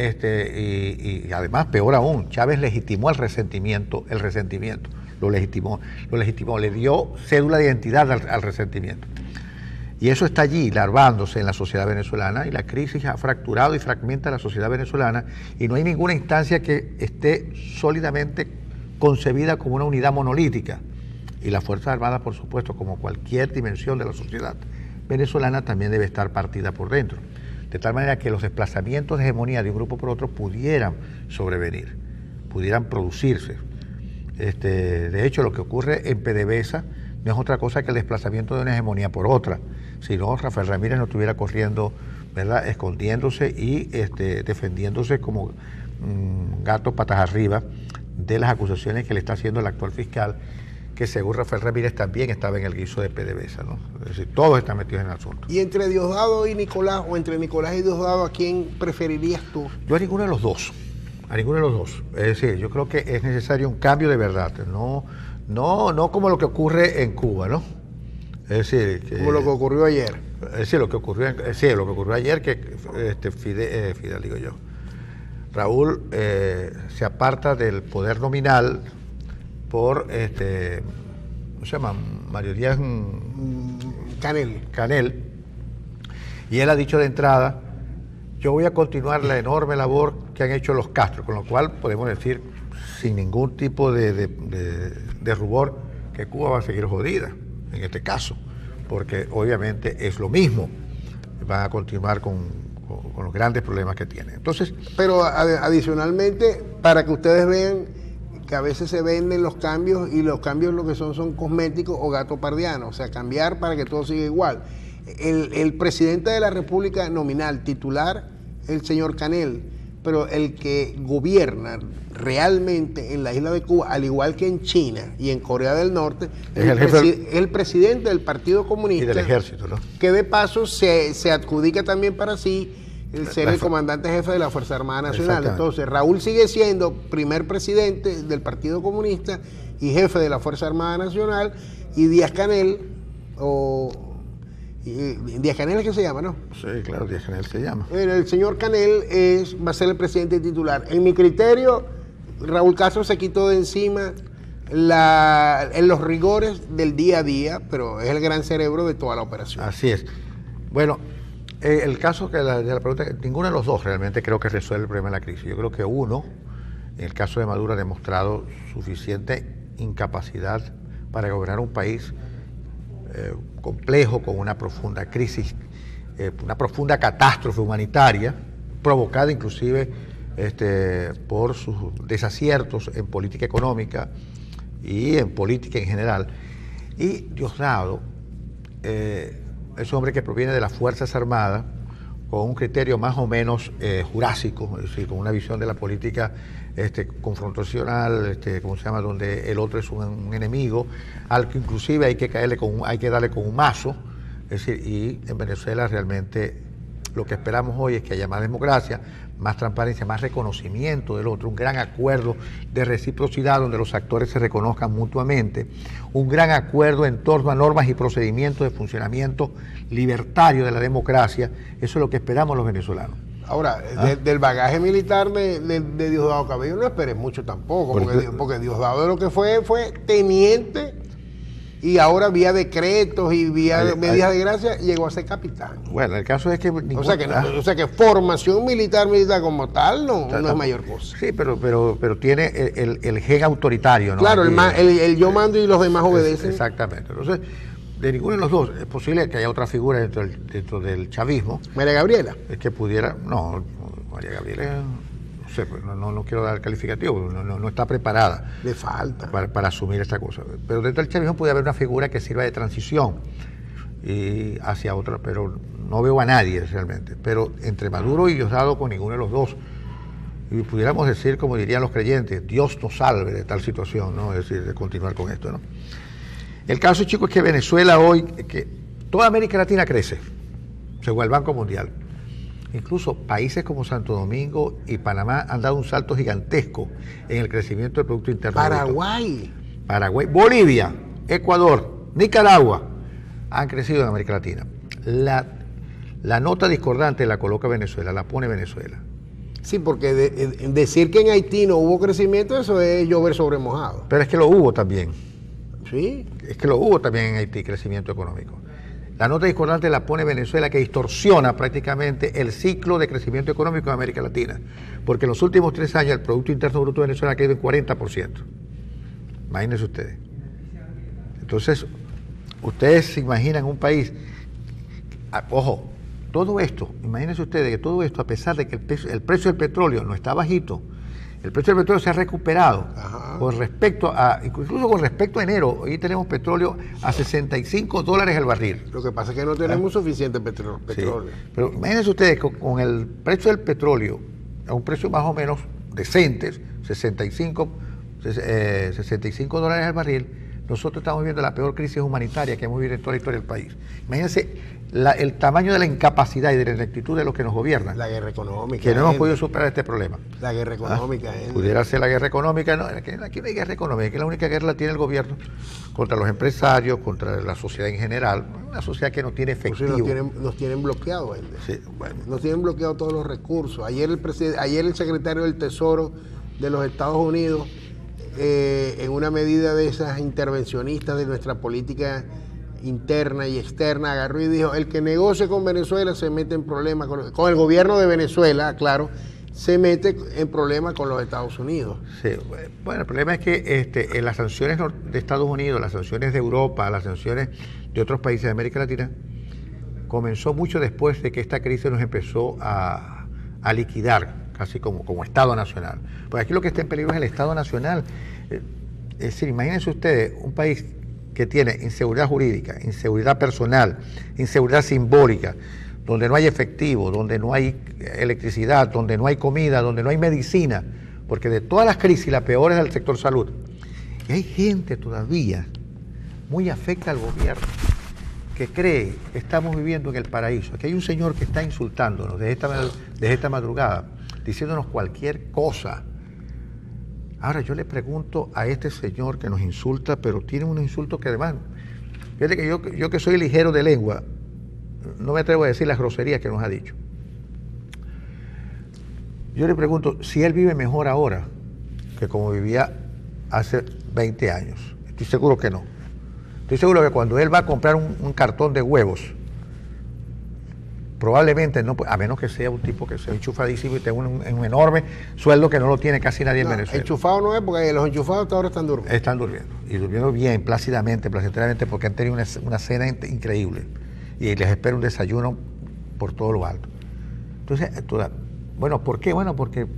además, peor aún, Chávez legitimó el resentimiento, lo legitimó, le dio cédula de identidad al resentimiento. Y eso está allí, larvándose en la sociedad venezolana, y la crisis ha fracturado y fragmenta la sociedad venezolana, y no hay ninguna instancia que esté sólidamente concebida como una unidad monolítica. Y las Fuerzas Armadas, por supuesto, como cualquier dimensión de la sociedad venezolana, también debe estar partida por dentro. De tal manera que los desplazamientos de hegemonía de un grupo por otro pudieran sobrevenir, pudieran producirse. De hecho, lo que ocurre en PDVSA no es otra cosa que el desplazamiento de una hegemonía por otra. Si no, Rafael Ramírez no estuviera corriendo, ¿verdad?, escondiéndose y defendiéndose como gato patas arriba de las acusaciones que le está haciendo el actual fiscal, que según Rafael Ramírez también estaba en el guiso de PDVSA, ¿no? Es decir, todos están metidos en el asunto. ¿Y entre Diosdado y Nicolás, o entre Nicolás y Diosdado, a quién preferirías tú? Yo a ninguno de los dos, Es decir, yo creo que es necesario un cambio de verdad, no como lo que ocurre en Cuba, ¿no? Es decir, como lo que ocurrió ayer. Es decir, lo que ocurrió ayer, que Fidel, digo yo. Raúl se aparta del poder nominal por, ¿cómo se llama? Mario Díaz Canel, y él ha dicho de entrada: yo voy a continuar la enorme labor que han hecho los Castro, con lo cual podemos decir sin ningún tipo de rubor que Cuba va a seguir jodida en este caso, porque obviamente es lo mismo, van a continuar con los grandes problemas que tienen. Entonces, pero adicionalmente, para que ustedes vean que a veces se venden los cambios, y los cambios lo que son cosméticos o gato pardiano, o sea, cambiar para que todo siga igual. El presidente de la República nominal, titular, el señor Canel, pero el que gobierna realmente en la isla de Cuba, al igual que en China y en Corea del Norte, el presidente del Partido Comunista y del Ejército, ¿no? Que de paso se adjudica también para sí ser el comandante jefe de la Fuerza Armada Nacional. Entonces, Raúl sigue siendo primer presidente del Partido Comunista y jefe de la Fuerza Armada Nacional, y Díaz-Canel, Díaz-Canel es que se llama, ¿no? Sí, claro, Díaz-Canel se llama. El señor Canel va a ser el presidente titular. En mi criterio, Raúl Castro se quitó de encima en los rigores del día a día, pero es el gran cerebro de toda la operación. Así es. Bueno, el caso de la pregunta, ninguno de los dos realmente creo que resuelve el problema de la crisis. Yo creo que uno, en el caso de Maduro, ha demostrado suficiente incapacidad para gobernar un país complejo, con una profunda crisis, una profunda catástrofe humanitaria, provocada inclusive por sus desaciertos en política económica y en política en general. Y Diosdado es un hombre que proviene de las Fuerzas Armadas, con un criterio más o menos jurásico, es decir, con una visión de la política confrontacional, ¿cómo se llama?, donde el otro es un enemigo, al que inclusive hay que darle con un mazo. Es decir, y en Venezuela realmente lo que esperamos hoy es que haya más democracia, más transparencia, más reconocimiento del otro, un gran acuerdo de reciprocidad donde los actores se reconozcan mutuamente, un gran acuerdo en torno a normas y procedimientos de funcionamiento libertario de la democracia. Eso es lo que esperamos los venezolanos. Ahora, del bagaje militar de Diosdado Cabello no esperes mucho tampoco, porque Diosdado lo que fue teniente, y ahora vía decretos y vía medidas de gracia llegó a ser capitán. Bueno, el caso es que... O sea que formación militar como tal no es mayor cosa. Sí, pero tiene el gen autoritario, ¿no? Claro, el yo mando y los demás obedecen. Exactamente. Entonces, de ninguno de los dos es posible que haya otra figura dentro del chavismo. María Gabriela. Es que pudiera... No, María Gabriela... No sé, no quiero dar calificativo, no está preparada. Le falta. Para asumir esta cosa. Pero dentro del chavismo puede haber una figura que sirva de transición y hacia otra, pero no veo a nadie realmente. Pero entre Maduro y Diosdado, con ninguno de los dos. Y pudiéramos decir, como dirían los creyentes, Dios nos salve de tal situación, ¿no? Es decir, de continuar con esto, ¿no? El caso, chicos, es que Venezuela hoy, que toda América Latina crece, según el Banco Mundial. Incluso países como Santo Domingo y Panamá han dado un salto gigantesco en el crecimiento del Producto Interno Paraguay, Bolivia, Ecuador, Nicaragua han crecido en América Latina. La nota discordante la coloca Venezuela, la pone Venezuela. Sí, porque decir que en Haití no hubo crecimiento, eso es llover sobre mojado. Pero es que lo hubo también. Sí. Es que lo hubo también en Haití, crecimiento económico. La nota discordante la pone Venezuela, que distorsiona prácticamente el ciclo de crecimiento económico de América Latina, porque en los últimos 3 años el Producto Interno Bruto de Venezuela ha caído en 40%. Imagínense ustedes. Entonces, ustedes se imaginan un país, ojo, todo esto, imagínense ustedes que todo esto, a pesar de que el precio del petróleo no está bajito, el precio del petróleo se ha recuperado. Ajá. Incluso con respecto a enero. Hoy tenemos petróleo a $65 el barril. Lo que pasa es que no tenemos suficiente petróleo. Sí. Pero imagínense ustedes con el precio del petróleo a un precio más o menos decente, $65 el barril, nosotros estamos viviendo la peor crisis humanitaria que hemos vivido en toda la historia del país. Imagínense el tamaño de la incapacidad y de la ineptitud de los que nos gobiernan. La guerra económica. Que no hemos podido superar este problema. La guerra económica. Pudiera ser la guerra económica. No, aquí no hay guerra económica, que la única guerra la tiene el gobierno contra los empresarios, contra la sociedad en general. Una sociedad que no tiene efectivo. Nos tienen bloqueados. Sí, bueno. Nos tienen bloqueados todos los recursos. Ayer el secretario del Tesoro de los Estados Unidos, en una medida de esas intervencionistas de nuestra política interna y externa, agarró y dijo: el que negocie con Venezuela se mete en problemas con el gobierno de Venezuela, claro, se mete en problemas con los Estados Unidos. Sí, bueno, el problema es que las sanciones de Estados Unidos, las sanciones de Europa, las sanciones de otros países de América Latina, comenzó mucho después de que esta crisis nos empezó a liquidar, casi como Estado Nacional. Porque aquí lo que está en peligro es el Estado Nacional. Es decir, imagínense ustedes un país que tiene inseguridad jurídica, inseguridad personal, inseguridad simbólica, donde no hay efectivo, donde no hay electricidad, donde no hay comida, donde no hay medicina, porque de todas las crisis la peor es del sector salud. Y hay gente todavía muy afecta al gobierno, que cree que estamos viviendo en el paraíso. Aquí hay un señor que está insultándonos desde esta madrugada, diciéndonos cualquier cosa. Ahora yo le pregunto a este señor que nos insulta, pero tiene unos insultos que además, fíjate que yo que soy ligero de lengua, no me atrevo a decir las groserías que nos ha dicho. Yo le pregunto si él vive mejor ahora que como vivía hace 20 años. Estoy seguro que no. Estoy seguro que cuando él va a comprar un cartón de huevos, probablemente no, a menos que sea un tipo que sea enchufadísimo y tenga un enorme sueldo que no lo tiene casi nadie en Venezuela. Enchufado no es, porque los enchufados hasta ahora están durmiendo. Están durmiendo. Y durmiendo bien, plácidamente, placenteramente, porque han tenido una cena increíble. Y les espera un desayuno por todo lo alto. Entonces, bueno, ¿por qué? Bueno, porque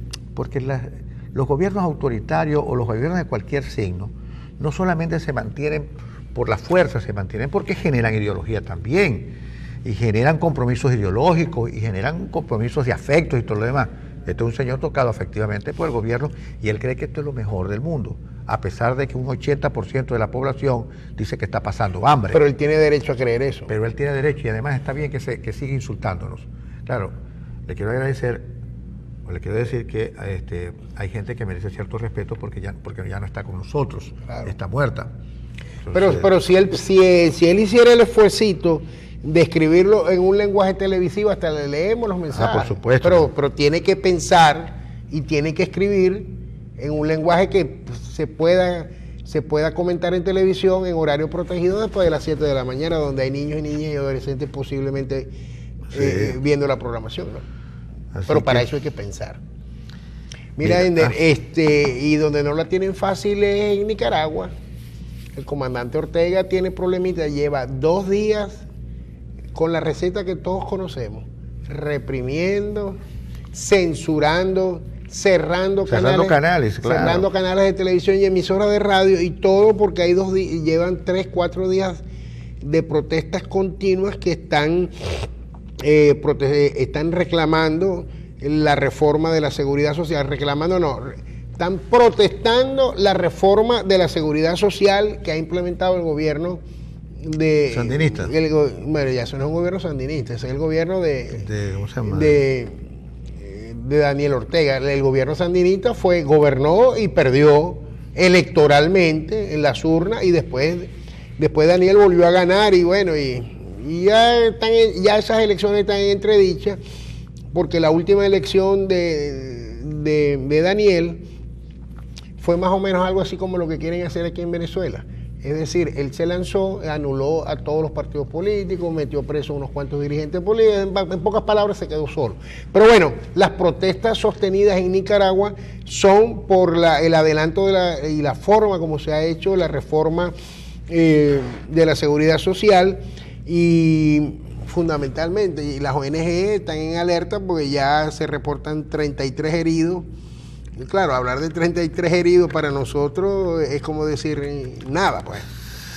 los gobiernos autoritarios o los gobiernos de cualquier signo no solamente se mantienen por la fuerza, se mantienen porque generan ideología también, y generan compromisos ideológicos, y generan compromisos de afectos y todo lo demás. Este es un señor tocado afectivamente por el gobierno, y él cree que esto es lo mejor del mundo, a pesar de que un 80% de la población dice que está pasando hambre. Pero él tiene derecho a creer eso. Pero él tiene derecho, y además está bien que siga insultándonos. Claro, le quiero agradecer, o le quiero decir que hay gente que merece cierto respeto porque ya no está con nosotros, claro. Está muerta. Entonces, pero si él hiciera el esfuercito de escribirlo en un lenguaje televisivo, hasta le leemos los mensajes. Por supuesto. Pero tiene que pensar y tiene que escribir en un lenguaje que se pueda comentar en televisión en horario protegido después de las 7 de la mañana, donde hay niños y niñas y adolescentes posiblemente viendo la programación, ¿no? Pero para eso hay que pensar. Mira, Ender, y donde no la tienen fácil es en Nicaragua. El comandante Ortega tiene problemitas, lleva 2 días con la receta que todos conocemos, reprimiendo, censurando, cerrando canales, claro. Cerrando canales de televisión y emisoras de radio, y todo porque hay llevan 3, 4 días de protestas continuas que están reclamando la reforma de la seguridad social, están protestando la reforma de la seguridad social que ha implementado el gobierno sandinista. Bueno, ya eso no es un gobierno sandinista, es el gobierno ¿cómo se llama? de Daniel Ortega. El gobierno sandinista gobernó y perdió electoralmente en las urnas, y después Daniel volvió a ganar, y bueno, y ya esas elecciones están en entredicha, porque la última elección de Daniel fue más o menos algo así como lo que quieren hacer aquí en Venezuela. Es decir, él se lanzó, anuló a todos los partidos políticos, metió preso a unos cuantos dirigentes políticos, en pocas palabras se quedó solo. Pero bueno, las protestas sostenidas en Nicaragua son por el adelanto y la forma como se ha hecho la reforma de la seguridad social, y fundamentalmente, y las ONG están en alerta porque ya se reportan 33 heridos. Y claro, hablar de 33 heridos para nosotros es como decir nada, pues.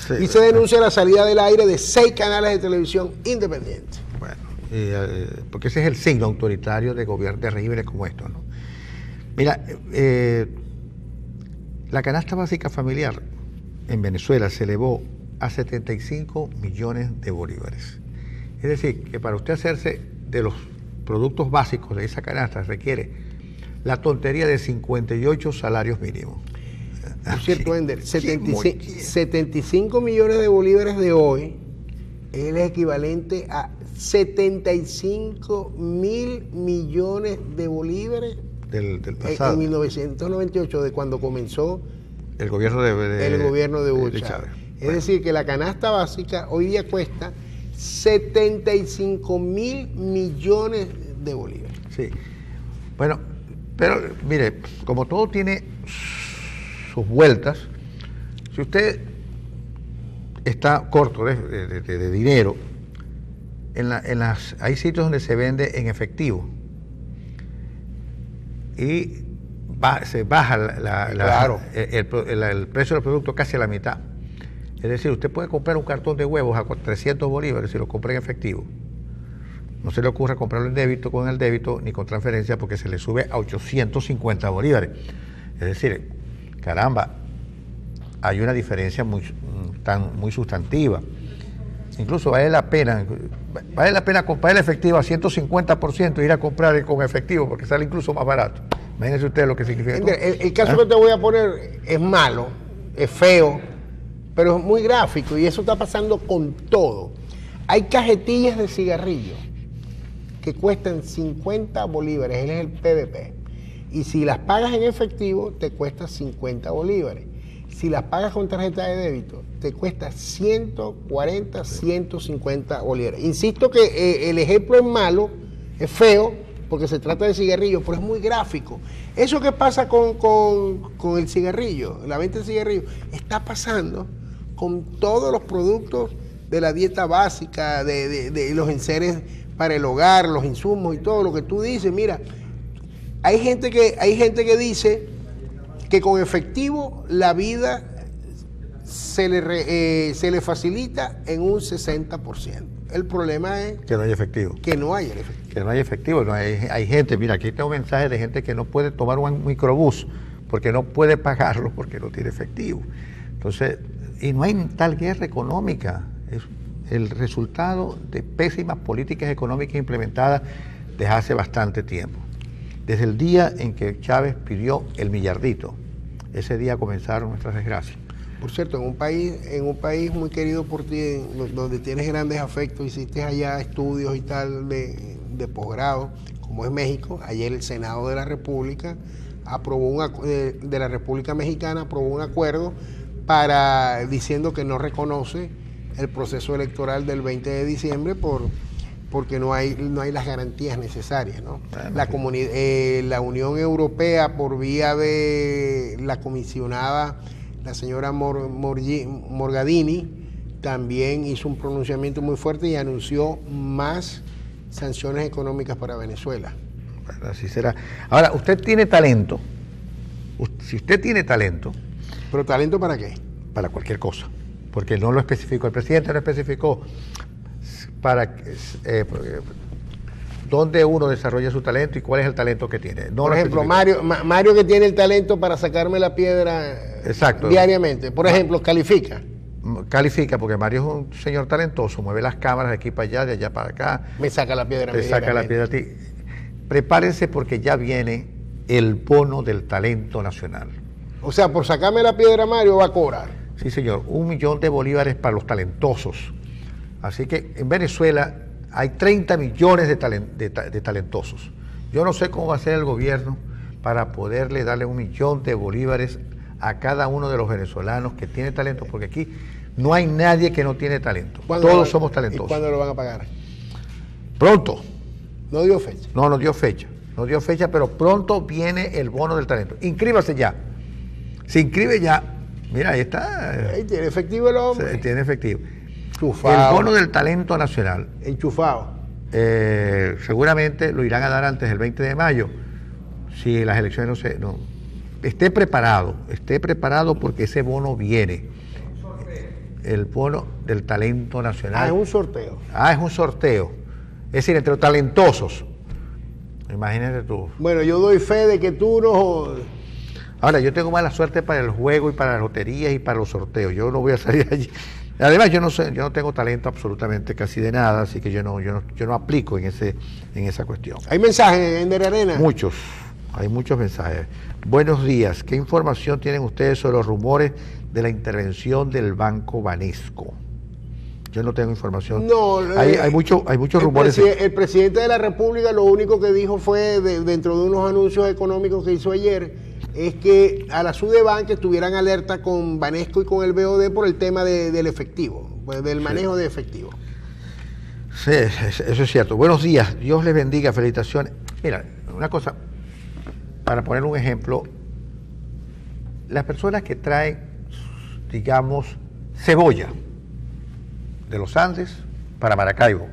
Sí, y se denuncia la salida del aire de 6 canales de televisión independientes. Bueno, porque ese es el signo autoritario de gobiernos, de regímenes como estos, ¿no? Mira, la canasta básica familiar en Venezuela se elevó a 75 millones de bolívares. Es decir, que para usted hacerse de los productos básicos de esa canasta requiere la tontería de 58 salarios mínimos. Por cierto, Ender, 75 millones de bolívares de hoy es el equivalente a 75.000 millones de bolívares del pasado. En 1998, de cuando comenzó el gobierno de Hugo Chávez. Es decir, que la canasta básica hoy día cuesta 75.000 millones de bolívares. Sí. Bueno, pero mire, como todo tiene sus vueltas, si usted está corto de dinero, hay sitios donde se vende en efectivo y se baja el precio del producto casi a la mitad. Es decir, usted puede comprar un cartón de huevos a 300 bolívares si lo compra en efectivo. No se le ocurra comprarlo en débito, con el débito, ni con transferencia, porque se le sube a 850 bolívares. Es decir, caramba, hay una diferencia muy sustantiva. Incluso vale la pena comprar el efectivo a 150% e ir a comprar con efectivo porque sale incluso más barato. Imagínense ustedes lo que significa. El caso que te voy a poner es malo, es feo, pero es muy gráfico y eso está pasando con todo. Hay cajetillas de cigarrillos que cuestan 50 bolívares, él es el PVP. Y si las pagas en efectivo, te cuesta 50 bolívares. Si las pagas con tarjeta de débito, te cuesta 140, 150 bolívares. Insisto que el ejemplo es malo, es feo, porque se trata de cigarrillos, pero es muy gráfico. Eso que pasa con el cigarrillo, la venta de cigarrillos, está pasando con todos los productos de la dieta básica, de los enseres para el hogar, los insumos y todo lo que tú dices. Mira, hay gente que dice que con efectivo la vida se le facilita en un 60%. El problema es que no hay efectivo. Que no hay el efectivo. Que no hay efectivo. No hay gente, mira, aquí tengo mensajes de gente que no puede tomar un microbús porque no puede pagarlo porque no tiene efectivo. Entonces, y no hay tal guerra económica. Es el resultado de pésimas políticas económicas implementadas desde hace bastante tiempo. Desde el día en que Chávez pidió el millardito, ese día comenzaron nuestras desgracias. Por cierto, en un país muy querido por ti, donde tienes grandes afectos, hiciste allá estudios y tal de posgrado, como es México. Ayer el Senado de la República de la República Mexicana aprobó un acuerdo diciendo que no reconoce el proceso electoral del 20 de diciembre porque no hay las garantías necesarias, ¿no? La Unión Europea, por vía de la comisionada, la señora Morgadini, también hizo un pronunciamiento muy fuerte y anunció más sanciones económicas para Venezuela. Bueno, así será. Ahora, usted tiene talento. Si usted tiene talento... ¿Pero talento para qué? Para cualquier cosa. Porque no lo especificó. El presidente no especificó para dónde uno desarrolla su talento y cuál es el talento que tiene. No, por ejemplo, Mario que tiene el talento para sacarme la piedra. Exacto. Diariamente. Por ejemplo, califica. Califica porque Mario es un señor talentoso, mueve las cámaras de aquí para allá, de allá para acá. Me saca la piedra. Te saca la piedra a ti. Prepárense porque ya viene el bono del talento nacional. O sea, por sacarme la piedra Mario va a cobrar. Sí, señor. 1 millón de bolívares para los talentosos. Así que en Venezuela hay 30 millones de talentosos. Yo no sé cómo va a ser el gobierno para poderle darle 1 millón de bolívares a cada uno de los venezolanos que tiene talento, porque aquí no hay nadie que no tiene talento. Todos somos talentosos. ¿Y cuándo lo van a pagar? Pronto. ¿No dio fecha? No dio fecha. No dio fecha, pero pronto viene el bono del talento. Inscríbase ya. Se inscribe ya. Mira, ahí está. Ahí tiene efectivo el hombre. Tiene efectivo. Enchufado. El bono del talento nacional. Enchufado. Seguramente lo irán a dar antes del 20 de mayo. Si las elecciones esté preparado porque ese bono viene. El bono del talento nacional. Es un sorteo. Es un sorteo. Es decir, entre los talentosos. Imagínate tú. Bueno, yo doy fe de que tú no... Ahora, yo tengo mala suerte para el juego y para las loterías y para los sorteos. Yo no voy a salir allí. Además, yo no tengo talento absolutamente casi de nada, así que yo no aplico en esa cuestión. ¿Hay mensajes en Der Arena? Muchos. Hay muchos mensajes. Buenos días. ¿Qué información tienen ustedes sobre los rumores de la intervención del Banco Banesco? Yo no tengo información. No, hay muchos rumores. El presidente de la República lo único que dijo fue, dentro de unos anuncios económicos que hizo ayer, es que a la Sudebank estuvieran alerta con Banesco y con el BOD por el tema del efectivo, del manejo de efectivo. Sí, eso es cierto. Buenos días. Dios les bendiga. Felicitaciones. Mira, una cosa, para poner un ejemplo, las personas que traen, digamos, cebolla de los Andes para Maracaibo,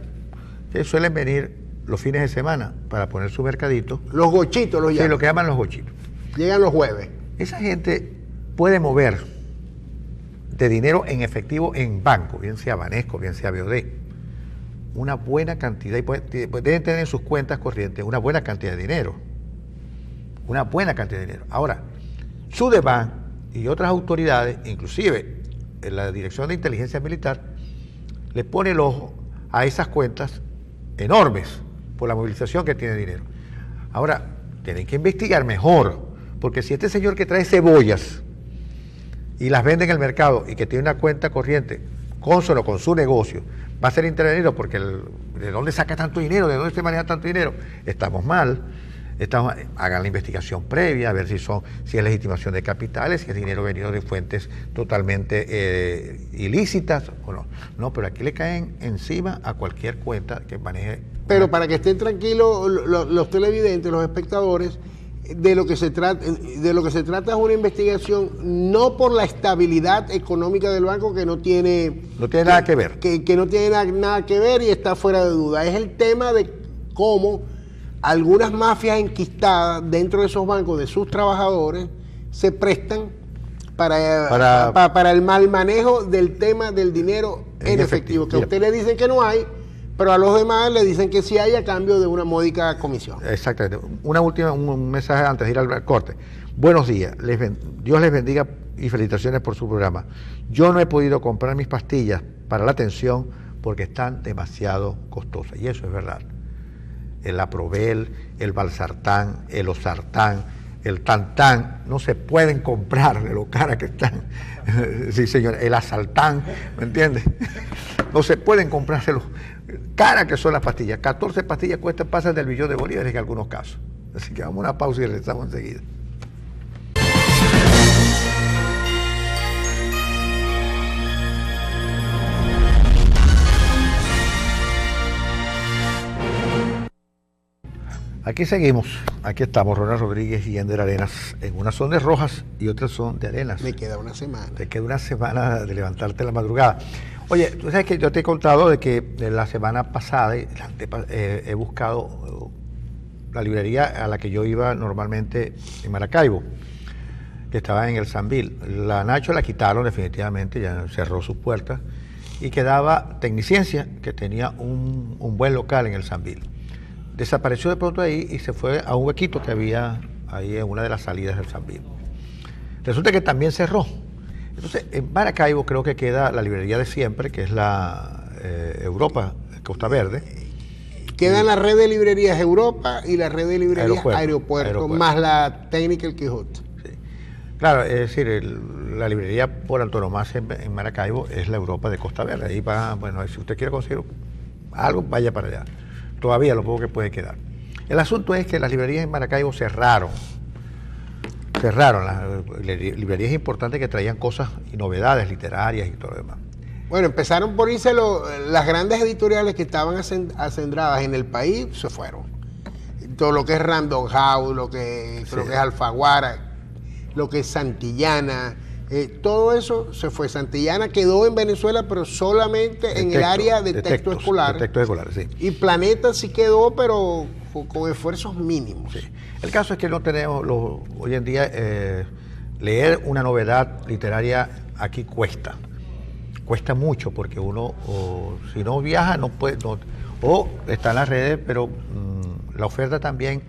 que suelen venir los fines de semana para poner su mercadito. Los gochitos los llaman. Sí, lo que llaman los gochitos. Llegan los jueves. Esa gente puede mover de dinero en efectivo en banco, bien sea Banesco, bien sea BOD, una buena cantidad, y deben tener en sus cuentas corrientes una buena cantidad de dinero. Una buena cantidad de dinero. Ahora, Sudebank y otras autoridades, inclusive en la Dirección de Inteligencia Militar, le pone el ojo a esas cuentas enormes por la movilización que tiene dinero. Ahora, tienen que investigar mejor, porque si este señor que trae cebollas y las vende en el mercado y que tiene una cuenta corriente consono con su negocio, va a ser intervenido porque ¿de dónde saca tanto dinero? ¿De dónde se maneja tanto dinero? Estamos mal. Hagan la investigación previa, a ver si es legitimación de capitales, si es dinero venido de fuentes totalmente ilícitas o no. No, pero aquí le caen encima a cualquier cuenta que maneje. Pero para que estén tranquilos los televidentes, los espectadores, de lo que se trata es una investigación no por la estabilidad económica del banco, que no tiene nada que ver. Que no tiene nada que ver y está fuera de duda. Es el tema de cómo algunas mafias enquistadas dentro de esos bancos, de sus trabajadores, se prestan para el mal manejo del tema del dinero en efectivo. Que a usted le dicen que no hay, pero a los demás le dicen que sí hay a cambio de una módica comisión. Exactamente. Un mensaje antes de ir al corte. Buenos días, Dios les bendiga y felicitaciones por su programa. Yo no he podido comprar mis pastillas para la tensión porque están demasiado costosas, y eso es verdad. El Aprovel, el Valsartán, el Osartán, el Tantán, no se pueden comprar de lo cara que están. Sí, señor, el Asaltán, ¿me entiendes? No se pueden comprar de lo cara que son las pastillas. 14 pastillas pasan del billón de bolívares en algunos casos. Así que vamos a una pausa y regresamos enseguida. Aquí seguimos, aquí estamos, Ronald Rodríguez y Ender Arenas. En unas son de Rojas y otras son de Arenas. Me queda una semana. Te queda una semana de levantarte en la madrugada. Oye, tú sabes que yo te he contado de que la semana pasada he buscado la librería a la que yo iba normalmente en Maracaibo, que estaba en el Sambil. La Nacho la quitaron definitivamente, ya cerró sus puertas, y quedaba Tecniciencia, que tenía un buen local en el Sambil. Desapareció de pronto ahí y se fue a un huequito que había ahí en una de las salidas del Sambil. Resulta que también cerró. Entonces, en Maracaibo creo que queda la librería de siempre, que es la Europa, Costa Verde. Quedan la red de librerías Europa y la red de librerías Aeropuerto, más la técnica El Quijote. Sí. Claro, es decir, la librería por antonomasia en Maracaibo es la Europa de Costa Verde. Ahí va, bueno, si usted quiere conseguir algo, vaya para allá. Todavía lo poco que puede quedar. El asunto es que las librerías en Maracaibo cerraron las librerías importantes que traían cosas y novedades literarias y todo lo demás. Bueno, empezaron por irse las grandes editoriales que estaban acendradas en el país, se fueron. Todo lo que es Random House, lo que es Alfaguara, lo que es Santillana, todo eso se fue. Santillana quedó en Venezuela, pero solamente en el área de textos escolares. De textos escolares, sí. Y Planeta sí quedó, pero con esfuerzos mínimos. Sí. El caso es que no tenemos, hoy en día, leer una novedad literaria aquí cuesta mucho, porque uno, si no viaja, no puede, o está en las redes, pero la oferta también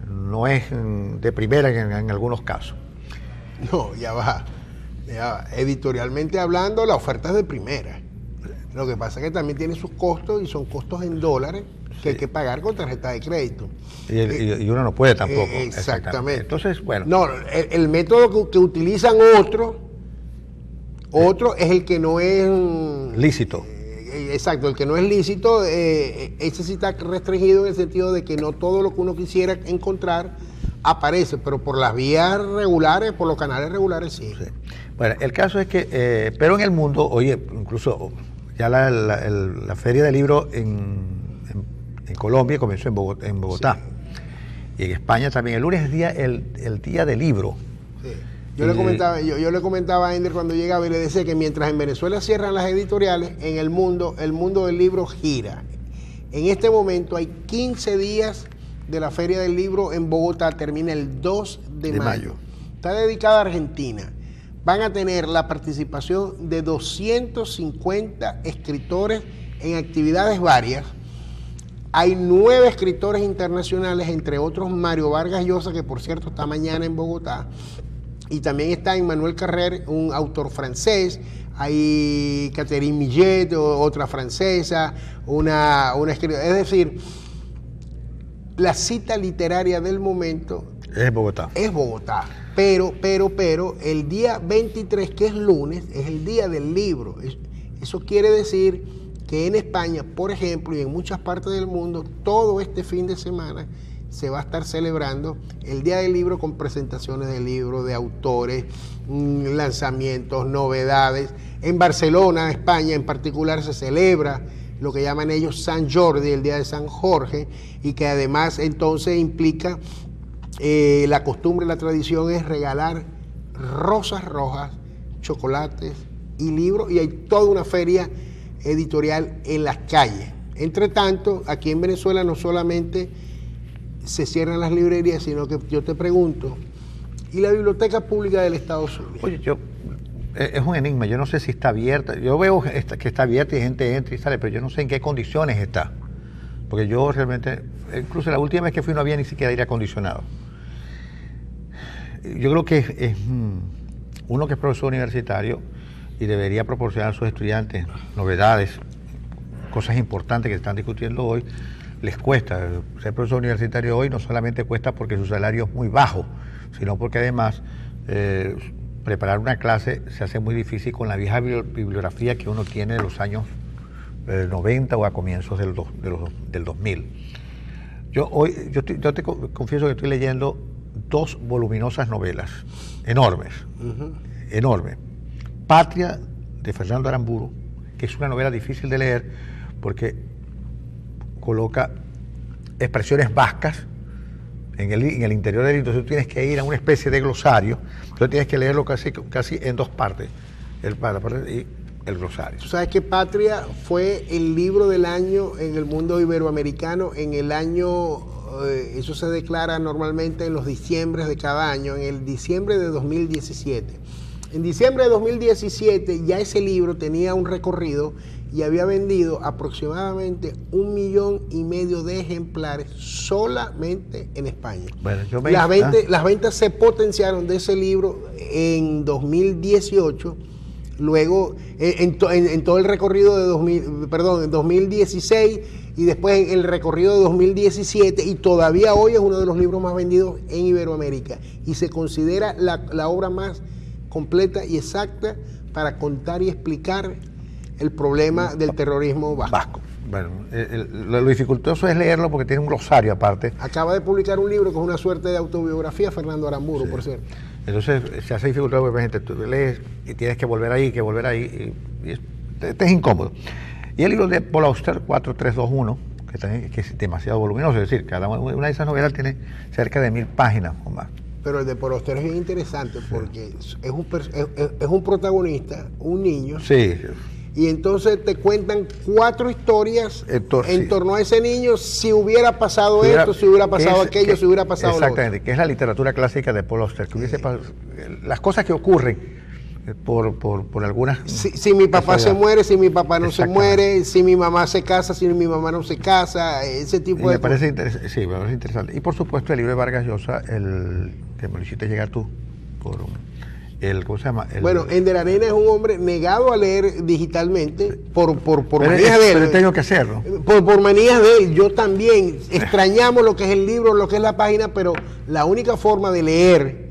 no es de primera en algunos casos. No, ya va. Editorialmente hablando, la oferta es de primera. Lo que pasa es que también tiene sus costos, y son costos en dólares que hay que pagar con tarjeta de crédito. Y uno no puede tampoco. Exactamente. Entonces, bueno. No, el método que utilizan otros es el que no es lícito. Exacto, el que no es lícito, ese sí está restringido en el sentido de que no todo lo que uno quisiera encontrar aparece, pero por las vías regulares, por los canales regulares sí. Bueno, el caso es que, pero en el mundo, oye, incluso ya la Feria del Libro en Colombia comenzó en Bogotá. Sí. Y en España también. El lunes es el día del libro. Sí. Yo le comentaba a Ender cuando llegaba y le decía que mientras en Venezuela cierran las editoriales, en el mundo del libro gira. En este momento hay 15 días de la Feria del Libro en Bogotá, termina el 2 de mayo. Está dedicada a Argentina. Van a tener la participación de 250 escritores en actividades varias. Hay 9 escritores internacionales, entre otros Mario Vargas Llosa, que por cierto está mañana en Bogotá. Y también está Emmanuel Carrère, un autor francés. hay Catherine Millet, otra francesa, una escritora. Es decir, la cita literaria del momento es Bogotá. Es Bogotá. Pero, el día 23, que es lunes, es el día del libro. Eso quiere decir que en España, por ejemplo, y en muchas partes del mundo, todo este fin de semana se va a estar celebrando el Día del Libro con presentaciones de libros, de autores, lanzamientos, novedades. En Barcelona, España en particular, se celebra lo que llaman ellos San Jordi, el Día de San Jorge, y que además entonces implica la costumbre, la tradición es regalar rosas rojas, chocolates y libros, y hay toda una feria editorial en las calles. Entre tanto, aquí en Venezuela no solamente se cierran las librerías, sino que yo te pregunto, ¿y la biblioteca pública del Estado Zulia? Oye, es un enigma, yo no sé si está abierta, yo veo que está abierta y gente entra y sale, pero yo no sé en qué condiciones está, porque yo realmente, incluso la última vez que fui no había ni siquiera aire acondicionado. Yo creo que es uno que es profesor universitario y debería proporcionar a sus estudiantes novedades, cosas importantes que se están discutiendo hoy. Les cuesta. Ser profesor universitario hoy no solamente cuesta porque su salario es muy bajo, sino porque además preparar una clase se hace muy difícil con la vieja bibliografía que uno tiene de los años 90 o a comienzos del 2000. Yo te confieso que estoy leyendo 2 voluminosas novelas, enormes, enormes. Patria, de Fernando Aramburu, que es una novela difícil de leer porque coloca expresiones vascas en el interior del libro, entonces tú tienes que ir a una especie de glosario, entonces tienes que leerlo casi en 2 partes, el párrafo y el glosario. Tú sabes que Patria fue el libro del año en el mundo iberoamericano en el año, eso se declara normalmente en los diciembres de cada año, en el diciembre de 2017. En diciembre de 2017 ya ese libro tenía un recorrido y había vendido aproximadamente 1,5 millones de ejemplares solamente en España. Bueno, las ventas se potenciaron de ese libro en 2018, luego en todo el recorrido de en 2016 y después en el recorrido de 2017, y todavía hoy es uno de los libros más vendidos en Iberoamérica y se considera la obra más completa y exacta para contar y explicar el problema del terrorismo vasco. Bueno, lo dificultoso es leerlo porque tiene un glosario aparte. Acaba de publicar un libro que es una suerte de autobiografía, Fernando Aramburu, sí, por cierto. Entonces se hace dificultoso porque gente, tú lees y tienes que volver ahí, y es incómodo. Y el libro de Paul Auster, 4321, que es demasiado voluminoso, es decir, cada una de esas novelas tiene cerca de 1000 páginas o más. Pero el de Paul Auster es bien interesante porque es un protagonista, un niño. Sí. Y entonces te cuentan 4 historias en torno a ese niño, si hubiera pasado esto, si hubiera pasado aquello, si hubiera pasado lo otro. Exactamente, que es la literatura clásica de Paul Auster, que hubiese las cosas que ocurren por algunas... Si mi papá se muere, si mi papá no se muere, si mi mamá se casa, si mi mamá no se casa, ese tipo de cosas. Sí, me parece interesante. Y por supuesto el libro de Vargas Llosa, que me lo hiciste llegar tú, ¿cómo se llama? Bueno, Ender Arena es un hombre negado a leer digitalmente por manías de él. Pero tengo que hacerlo. Por manías de él. Yo también extrañamos lo que es el libro, lo que es la página, pero la única forma de leer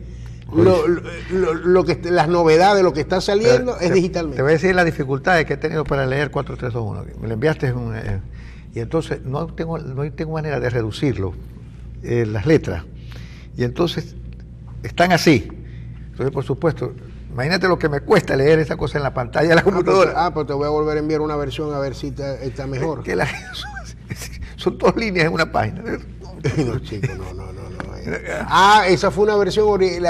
las novedades, lo que está saliendo, es digitalmente. Te voy a decir las dificultades que he tenido para leer 4321. Me lo enviaste y entonces no tengo manera de reducirlo, las letras. Y entonces están así. Entonces, por supuesto, imagínate lo que me cuesta leer esa cosa en la pantalla de la computadora. Pues te voy a volver a enviar una versión a ver si está mejor. Son 2 líneas en una página. No, chico, no. Esa fue la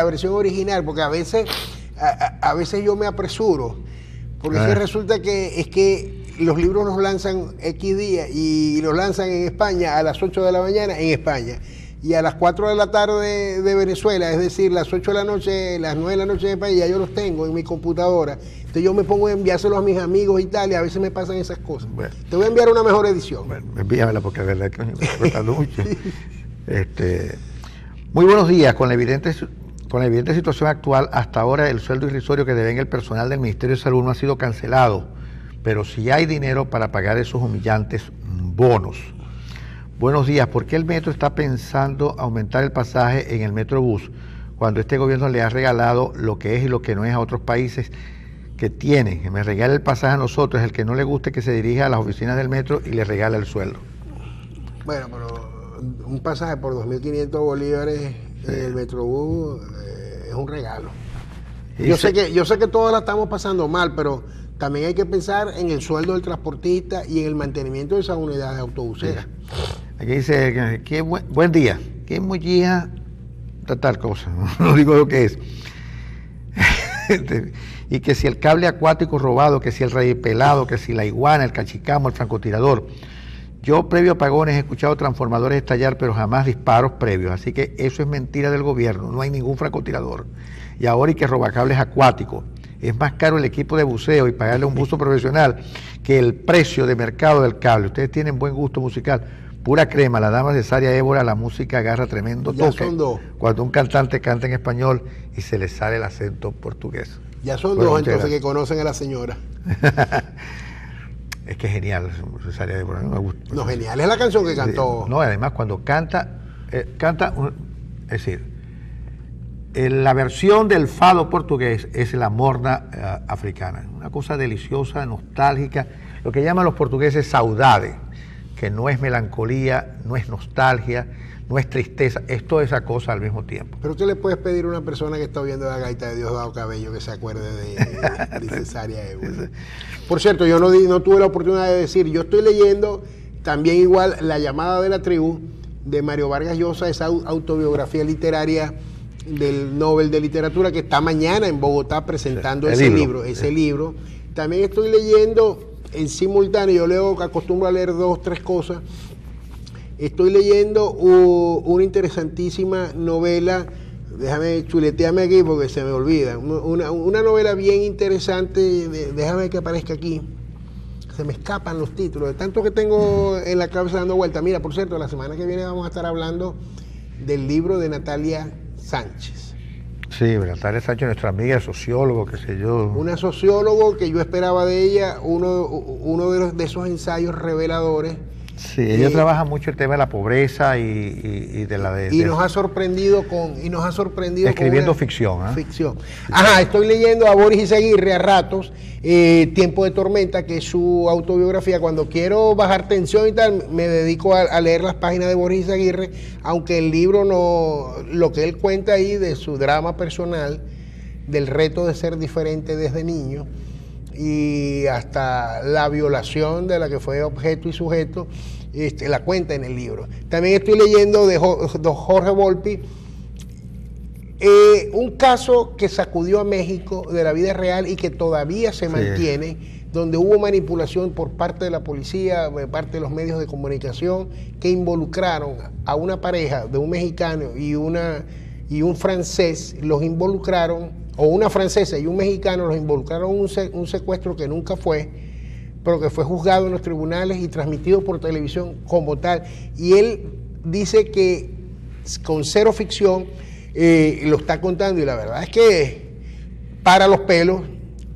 versión original, porque a veces yo me apresuro, porque es que resulta que los libros los lanzan X días y los lanzan en España a las 8 de la mañana en España. Y a las 4 de la tarde de Venezuela, es decir, las 8 de la noche, las 9 de la noche de España, ya yo los tengo en mi computadora. Entonces yo me pongo a enviárselos a mis amigos y tal, y a veces me pasan esas cosas. Bueno, te voy a enviar una mejor edición. Bueno, envíamela porque es verdad que me está costando mucho. Muy buenos días, con la evidente con la evidente situación actual, hasta ahora el sueldo irrisorio que deben el personal del Ministerio de Salud no ha sido cancelado, pero sí hay dinero para pagar esos humillantes bonos. Buenos días, ¿por qué el metro está pensando aumentar el pasaje en el Metrobús cuando este gobierno le ha regalado lo que es y lo que no es a otros países que tienen? Que me regala el pasaje a nosotros, es el que no le guste que se dirija a las oficinas del metro y le regala el sueldo. Bueno, pero un pasaje por 2.500 bolívares en el Metrobús es un regalo. Yo sé que todos la estamos pasando mal, pero también hay que pensar en el sueldo del transportista y en el mantenimiento de esas unidades autobuseras. Aquí dice, buen día, qué mullija, tal cosa, no digo lo que es. Y que si el cable acuático robado, que si el rey pelado, que si la iguana, el cachicamo, el francotirador. Yo previo a apagones he escuchado transformadores estallar, pero jamás disparos previos, así que eso es mentira del gobierno, no hay ningún francotirador. Y ahora hay que robar cables acuáticos. Es más caro el equipo de buceo y pagarle a un buzo profesional que el precio de mercado del cable. Ustedes tienen buen gusto musical. Pura crema, la dama de Saria Évora, la música agarra tremendo toque. Ya son dos. Cuando un cantante canta en español y se le sale el acento portugués. Ya son dos entonces que conocen a la señora. Es que es genial, Saria Évora. Me gusta. No, genial es la canción que cantó. No, además cuando canta, es decir, la versión del fado portugués es la morna africana. Una cosa deliciosa, nostálgica, lo que llaman los portugueses saudade, que no es melancolía, no es nostalgia, no es tristeza, es toda esa cosa al mismo tiempo. Pero ¿qué le puedes pedir a una persona que está viendo la gaita de Diosdado Cabello que se acuerde de Saria Évora? Por cierto, yo no tuve la oportunidad de decir, yo estoy leyendo también igual La llamada de la tribu de Mario Vargas Llosa, esa autobiografía literaria del Nobel de Literatura que está mañana en Bogotá presentando ese libro. También estoy leyendo en simultáneo, yo leo, acostumbro a leer 2, 3 cosas. Estoy leyendo una interesantísima novela, déjame chuletearme aquí porque se me olvida, una novela bien interesante, déjame que aparezca aquí, se me escapan los títulos, de tanto que tengo en la cabeza dando vuelta. Mira, por cierto, la semana que viene vamos a estar hablando del libro de Natalia Sánchez. Sí, Natalia Sánchez, nuestra amiga, sociólogo, qué sé yo. Una sociólogo que yo esperaba de ella, uno de esos ensayos reveladores. Sí, ella trabaja mucho el tema de la pobreza y de la... Y nos ha sorprendido escribiendo ficción. Ficción. Ajá, estoy leyendo a Boris Izaguirre a ratos, Tiempo de Tormenta, que es su autobiografía. Cuando quiero bajar tensión y tal, me dedico a leer las páginas de Boris Izaguirre, aunque el libro no... Lo que él cuenta ahí de su drama personal, del reto de ser diferente desde niño, y hasta la violación de la que fue objeto y sujeto, la cuenta en el libro. También estoy leyendo de Jorge Volpi, un caso que sacudió a México de la vida real y que todavía se mantiene, donde hubo manipulación por parte de la policía, por parte de los medios de comunicación, que involucraron a una pareja de un mexicano y un francés, los involucraron, o una francesa y un mexicano, los involucraron en un secuestro que nunca fue, pero que fue juzgado en los tribunales y transmitido por televisión como tal. Y él dice que con cero ficción lo está contando, y la verdad es que para los pelos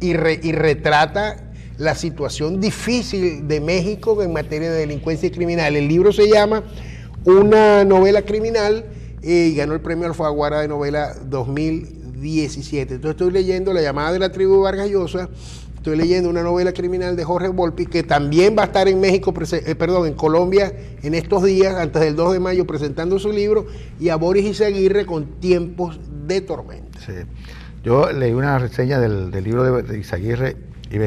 y retrata la situación difícil de México en materia de delincuencia y criminal. El libro se llama Una novela criminal y ganó el premio Alfaguara de novela 2017. Entonces estoy leyendo La llamada de la tribu de Vargas Llosa, estoy leyendo una novela criminal de Jorge Volpi, que también va a estar en México, en Colombia en estos días, antes del 2 de mayo, presentando su libro, y a Boris Izaguirre con Tiempos de Tormenta. Sí. Yo leí una reseña del libro de Izaguirre y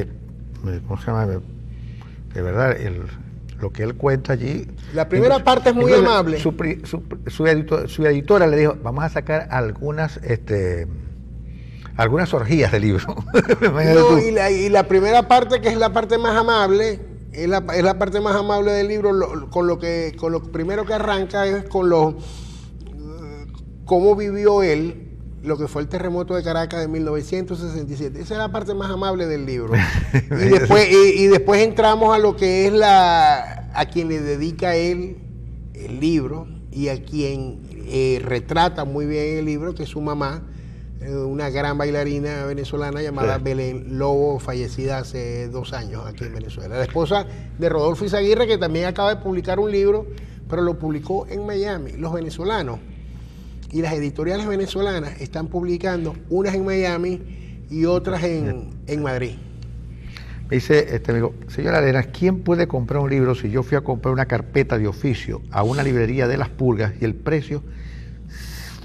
¿cómo se llama? De verdad, lo que él cuenta allí. La primera parte es muy amable. Su editora le dijo, vamos a sacar algunas orgías del libro. No, y la primera parte, que es la parte más amable, es la parte más amable del libro, con lo primero que arranca es con cómo vivió él lo que fue el terremoto de Caracas de 1967. Esa es la parte más amable del libro. Y después entramos a lo que es a quien le dedica él el libro y a quien retrata muy bien en el libro, que es su mamá, una gran bailarina venezolana llamada Belén Lobo, fallecida hace 2 años aquí en Venezuela. La esposa de Rodolfo Izaguirre, que también acaba de publicar un libro, pero lo publicó en Miami. Los venezolanos y las editoriales venezolanas están publicando unas en Miami y otras en Madrid. Me dice este amigo, señora Arenas, ¿quién puede comprar un libro si yo fui a comprar una carpeta de oficio a una librería de Las Pulgas y el precio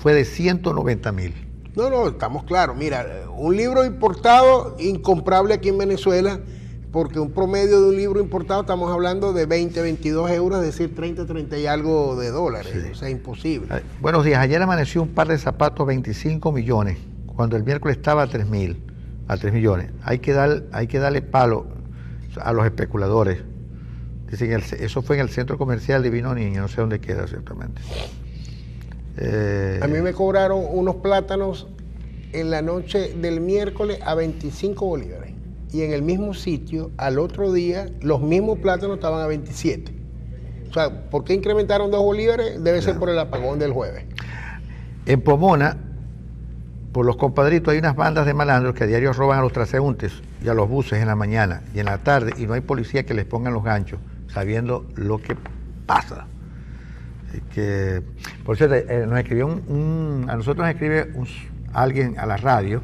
fue de 190,000? No, estamos claros. Mira, un libro importado, incomprable aquí en Venezuela, porque un promedio de un libro importado estamos hablando de 20, 22 euros, es decir, 30, 30 y algo de dólares. Sí. O sea, imposible. Buenos días, ayer amaneció un par de zapatos 25 millones, cuando el miércoles estaba a 3 millones. Hay que darle palo a los especuladores. Dicen, eso fue en el centro comercial Divino Niño, no sé dónde queda exactamente. A mí me cobraron unos plátanos en la noche del miércoles a 25 bolívares. Y en el mismo sitio, al otro día, los mismos plátanos estaban a 27. O sea, ¿por qué incrementaron 2 bolívares? Debe ser por el apagón del jueves. En Pomona, por los compadritos, hay unas bandas de malandros que a diario roban a los transeúntes y a los buses en la mañana y en la tarde, y no hay policía que les pongan los ganchos, sabiendo lo que pasa. Que, por cierto, nos escribió a nosotros nos escribe alguien a la radio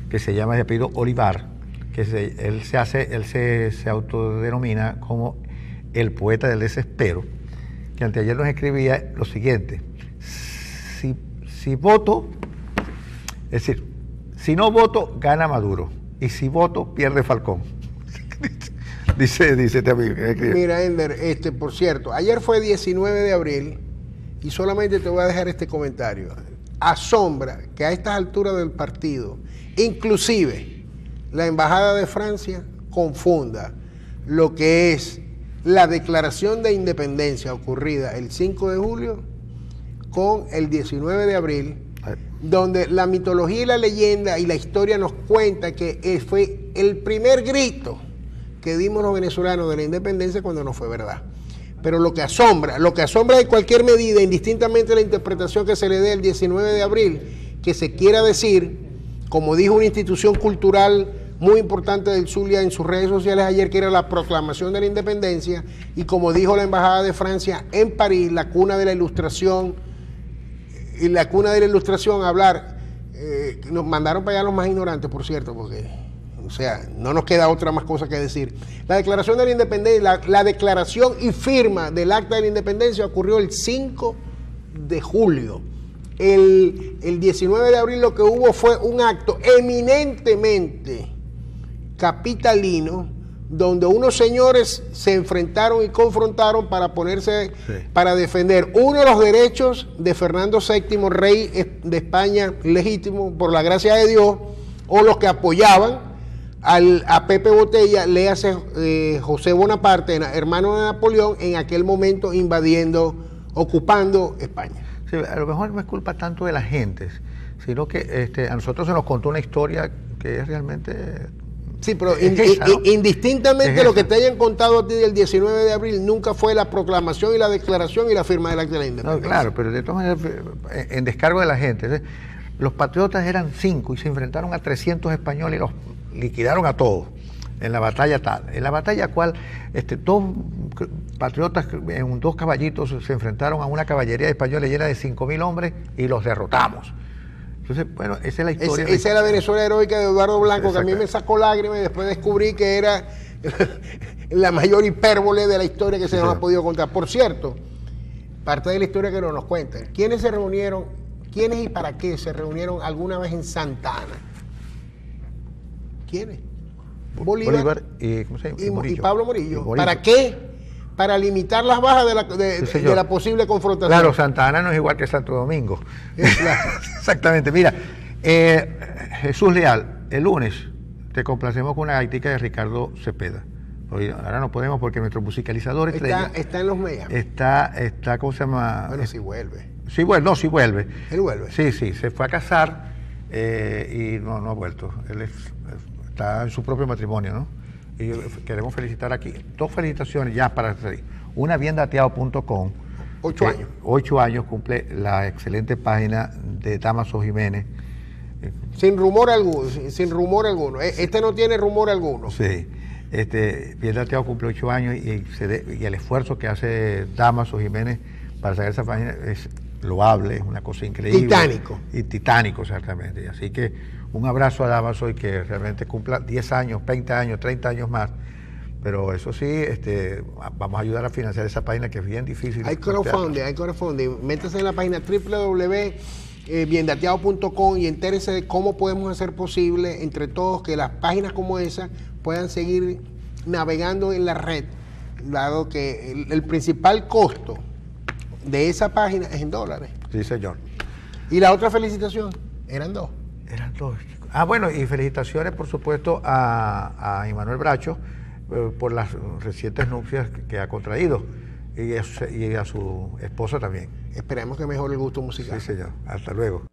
que se llama de apellido Olivar, que él se autodenomina como el poeta del desespero, que anteayer nos escribía lo siguiente: si voto, es decir, si no voto, gana Maduro, y si voto, pierde Falcón. dice este amigo. Mira, Ender, por cierto, ayer fue 19 de abril y solamente te voy a dejar este comentario. Asombra que a estas alturas del partido, inclusive la Embajada de Francia, confunda lo que es la declaración de independencia ocurrida el 5 de julio con el 19 de abril, donde la mitología y la leyenda y la historia nos cuenta que fue el primer grito que dimos los venezolanos de la independencia cuando no fue verdad. Pero lo que asombra de cualquier medida, indistintamente la interpretación que se le dé el 19 de abril, que se quiera decir, como dijo una institución cultural muy importante del Zulia en sus redes sociales ayer, que era la proclamación de la independencia, y como dijo la Embajada de Francia en París, la cuna de la Ilustración, y la cuna de la Ilustración, a hablar, nos mandaron para allá los más ignorantes, por cierto, porque, o sea, no nos queda otra más cosa que decir. La declaración de la independencia, la declaración y firma del acta de la independencia ocurrió el 5 de julio. El 19 de abril lo que hubo fue un acto eminentemente capitalino, donde unos señores se enfrentaron y confrontaron para ponerse, para defender uno de los derechos de Fernando VII, rey de España legítimo por la gracia de Dios, o los que apoyaban a Pepe Botella, léase José Bonaparte, hermano de Napoleón, en aquel momento ocupando España. Sí, a lo mejor no es culpa tanto de las gentes, sino que a nosotros se nos contó una historia que es realmente... Sí, pero indistintamente lo que te hayan contado a ti del 19 de abril, nunca fue la proclamación y la declaración y la firma del acta de la independencia. No, claro, pero de todas maneras, en descargo de la gente, los patriotas eran 5 y se enfrentaron a 300 españoles y los liquidaron a todos en la batalla tal. En la batalla cual, 2 patriotas en 2 caballitos se enfrentaron a una caballería española llena de 5.000 hombres y los derrotamos. Entonces, bueno, esa es la historia. Esa es la Venezuela heroica de Eduardo Blanco, que a mí me sacó lágrimas y después descubrí que era la mayor hipérbole de la historia que se nos ha podido contar. Por cierto, parte de la historia que no nos cuentan. ¿Quiénes se reunieron, quiénes y para qué se reunieron alguna vez en Santa Ana? ¿Quiénes? Bolívar y, ¿cómo se llama? Y Pablo Morillo. ¿Para qué? Para limitar las bajas de la posible confrontación. Claro, Santa Ana no es igual que Santo Domingo. Claro. Exactamente. Mira, Jesús Leal, el lunes te complacemos con una gaitica de Ricardo Cepeda. Ahora no podemos porque nuestro musicalizador está en los medios. Está, ¿cómo se llama? Bueno, si vuelve. Sí vuelve. Él vuelve. Sí, se fue a casar y no ha vuelto. Él está en su propio matrimonio, ¿no? Y queremos felicitar aquí 2 felicitaciones ya para salir. Una biendateado.com, 8 años. 8 años cumple la excelente página de Damaso Jiménez. Sin rumor alguno, sin rumor alguno. Este no tiene rumor alguno. Sí. Piel Dateado cumple 8 años y el esfuerzo que hace Damaso Jiménez para sacar esa página es loable, es una cosa increíble. Titánico. Y titánico, exactamente. Así que un abrazo a Damaso y que realmente cumpla 10 años, 20 años, 30 años más. Pero eso sí, vamos a ayudar a financiar esa página que es bien difícil. Hay crowdfunding. Métase en la página www.biendateado.com y entérese de cómo podemos hacer posible entre todos que las páginas como esa puedan seguir navegando en la red, dado que el principal costo de esa página es en dólares. Sí, señor. Y la otra felicitación, eran dos. Eran dos, chicos. Bueno, y felicitaciones, por supuesto, a Immanuel Bracho por las recientes nupcias que ha contraído y a su esposa también. Esperemos que mejore el gusto musical. Sí, señor. Hasta luego.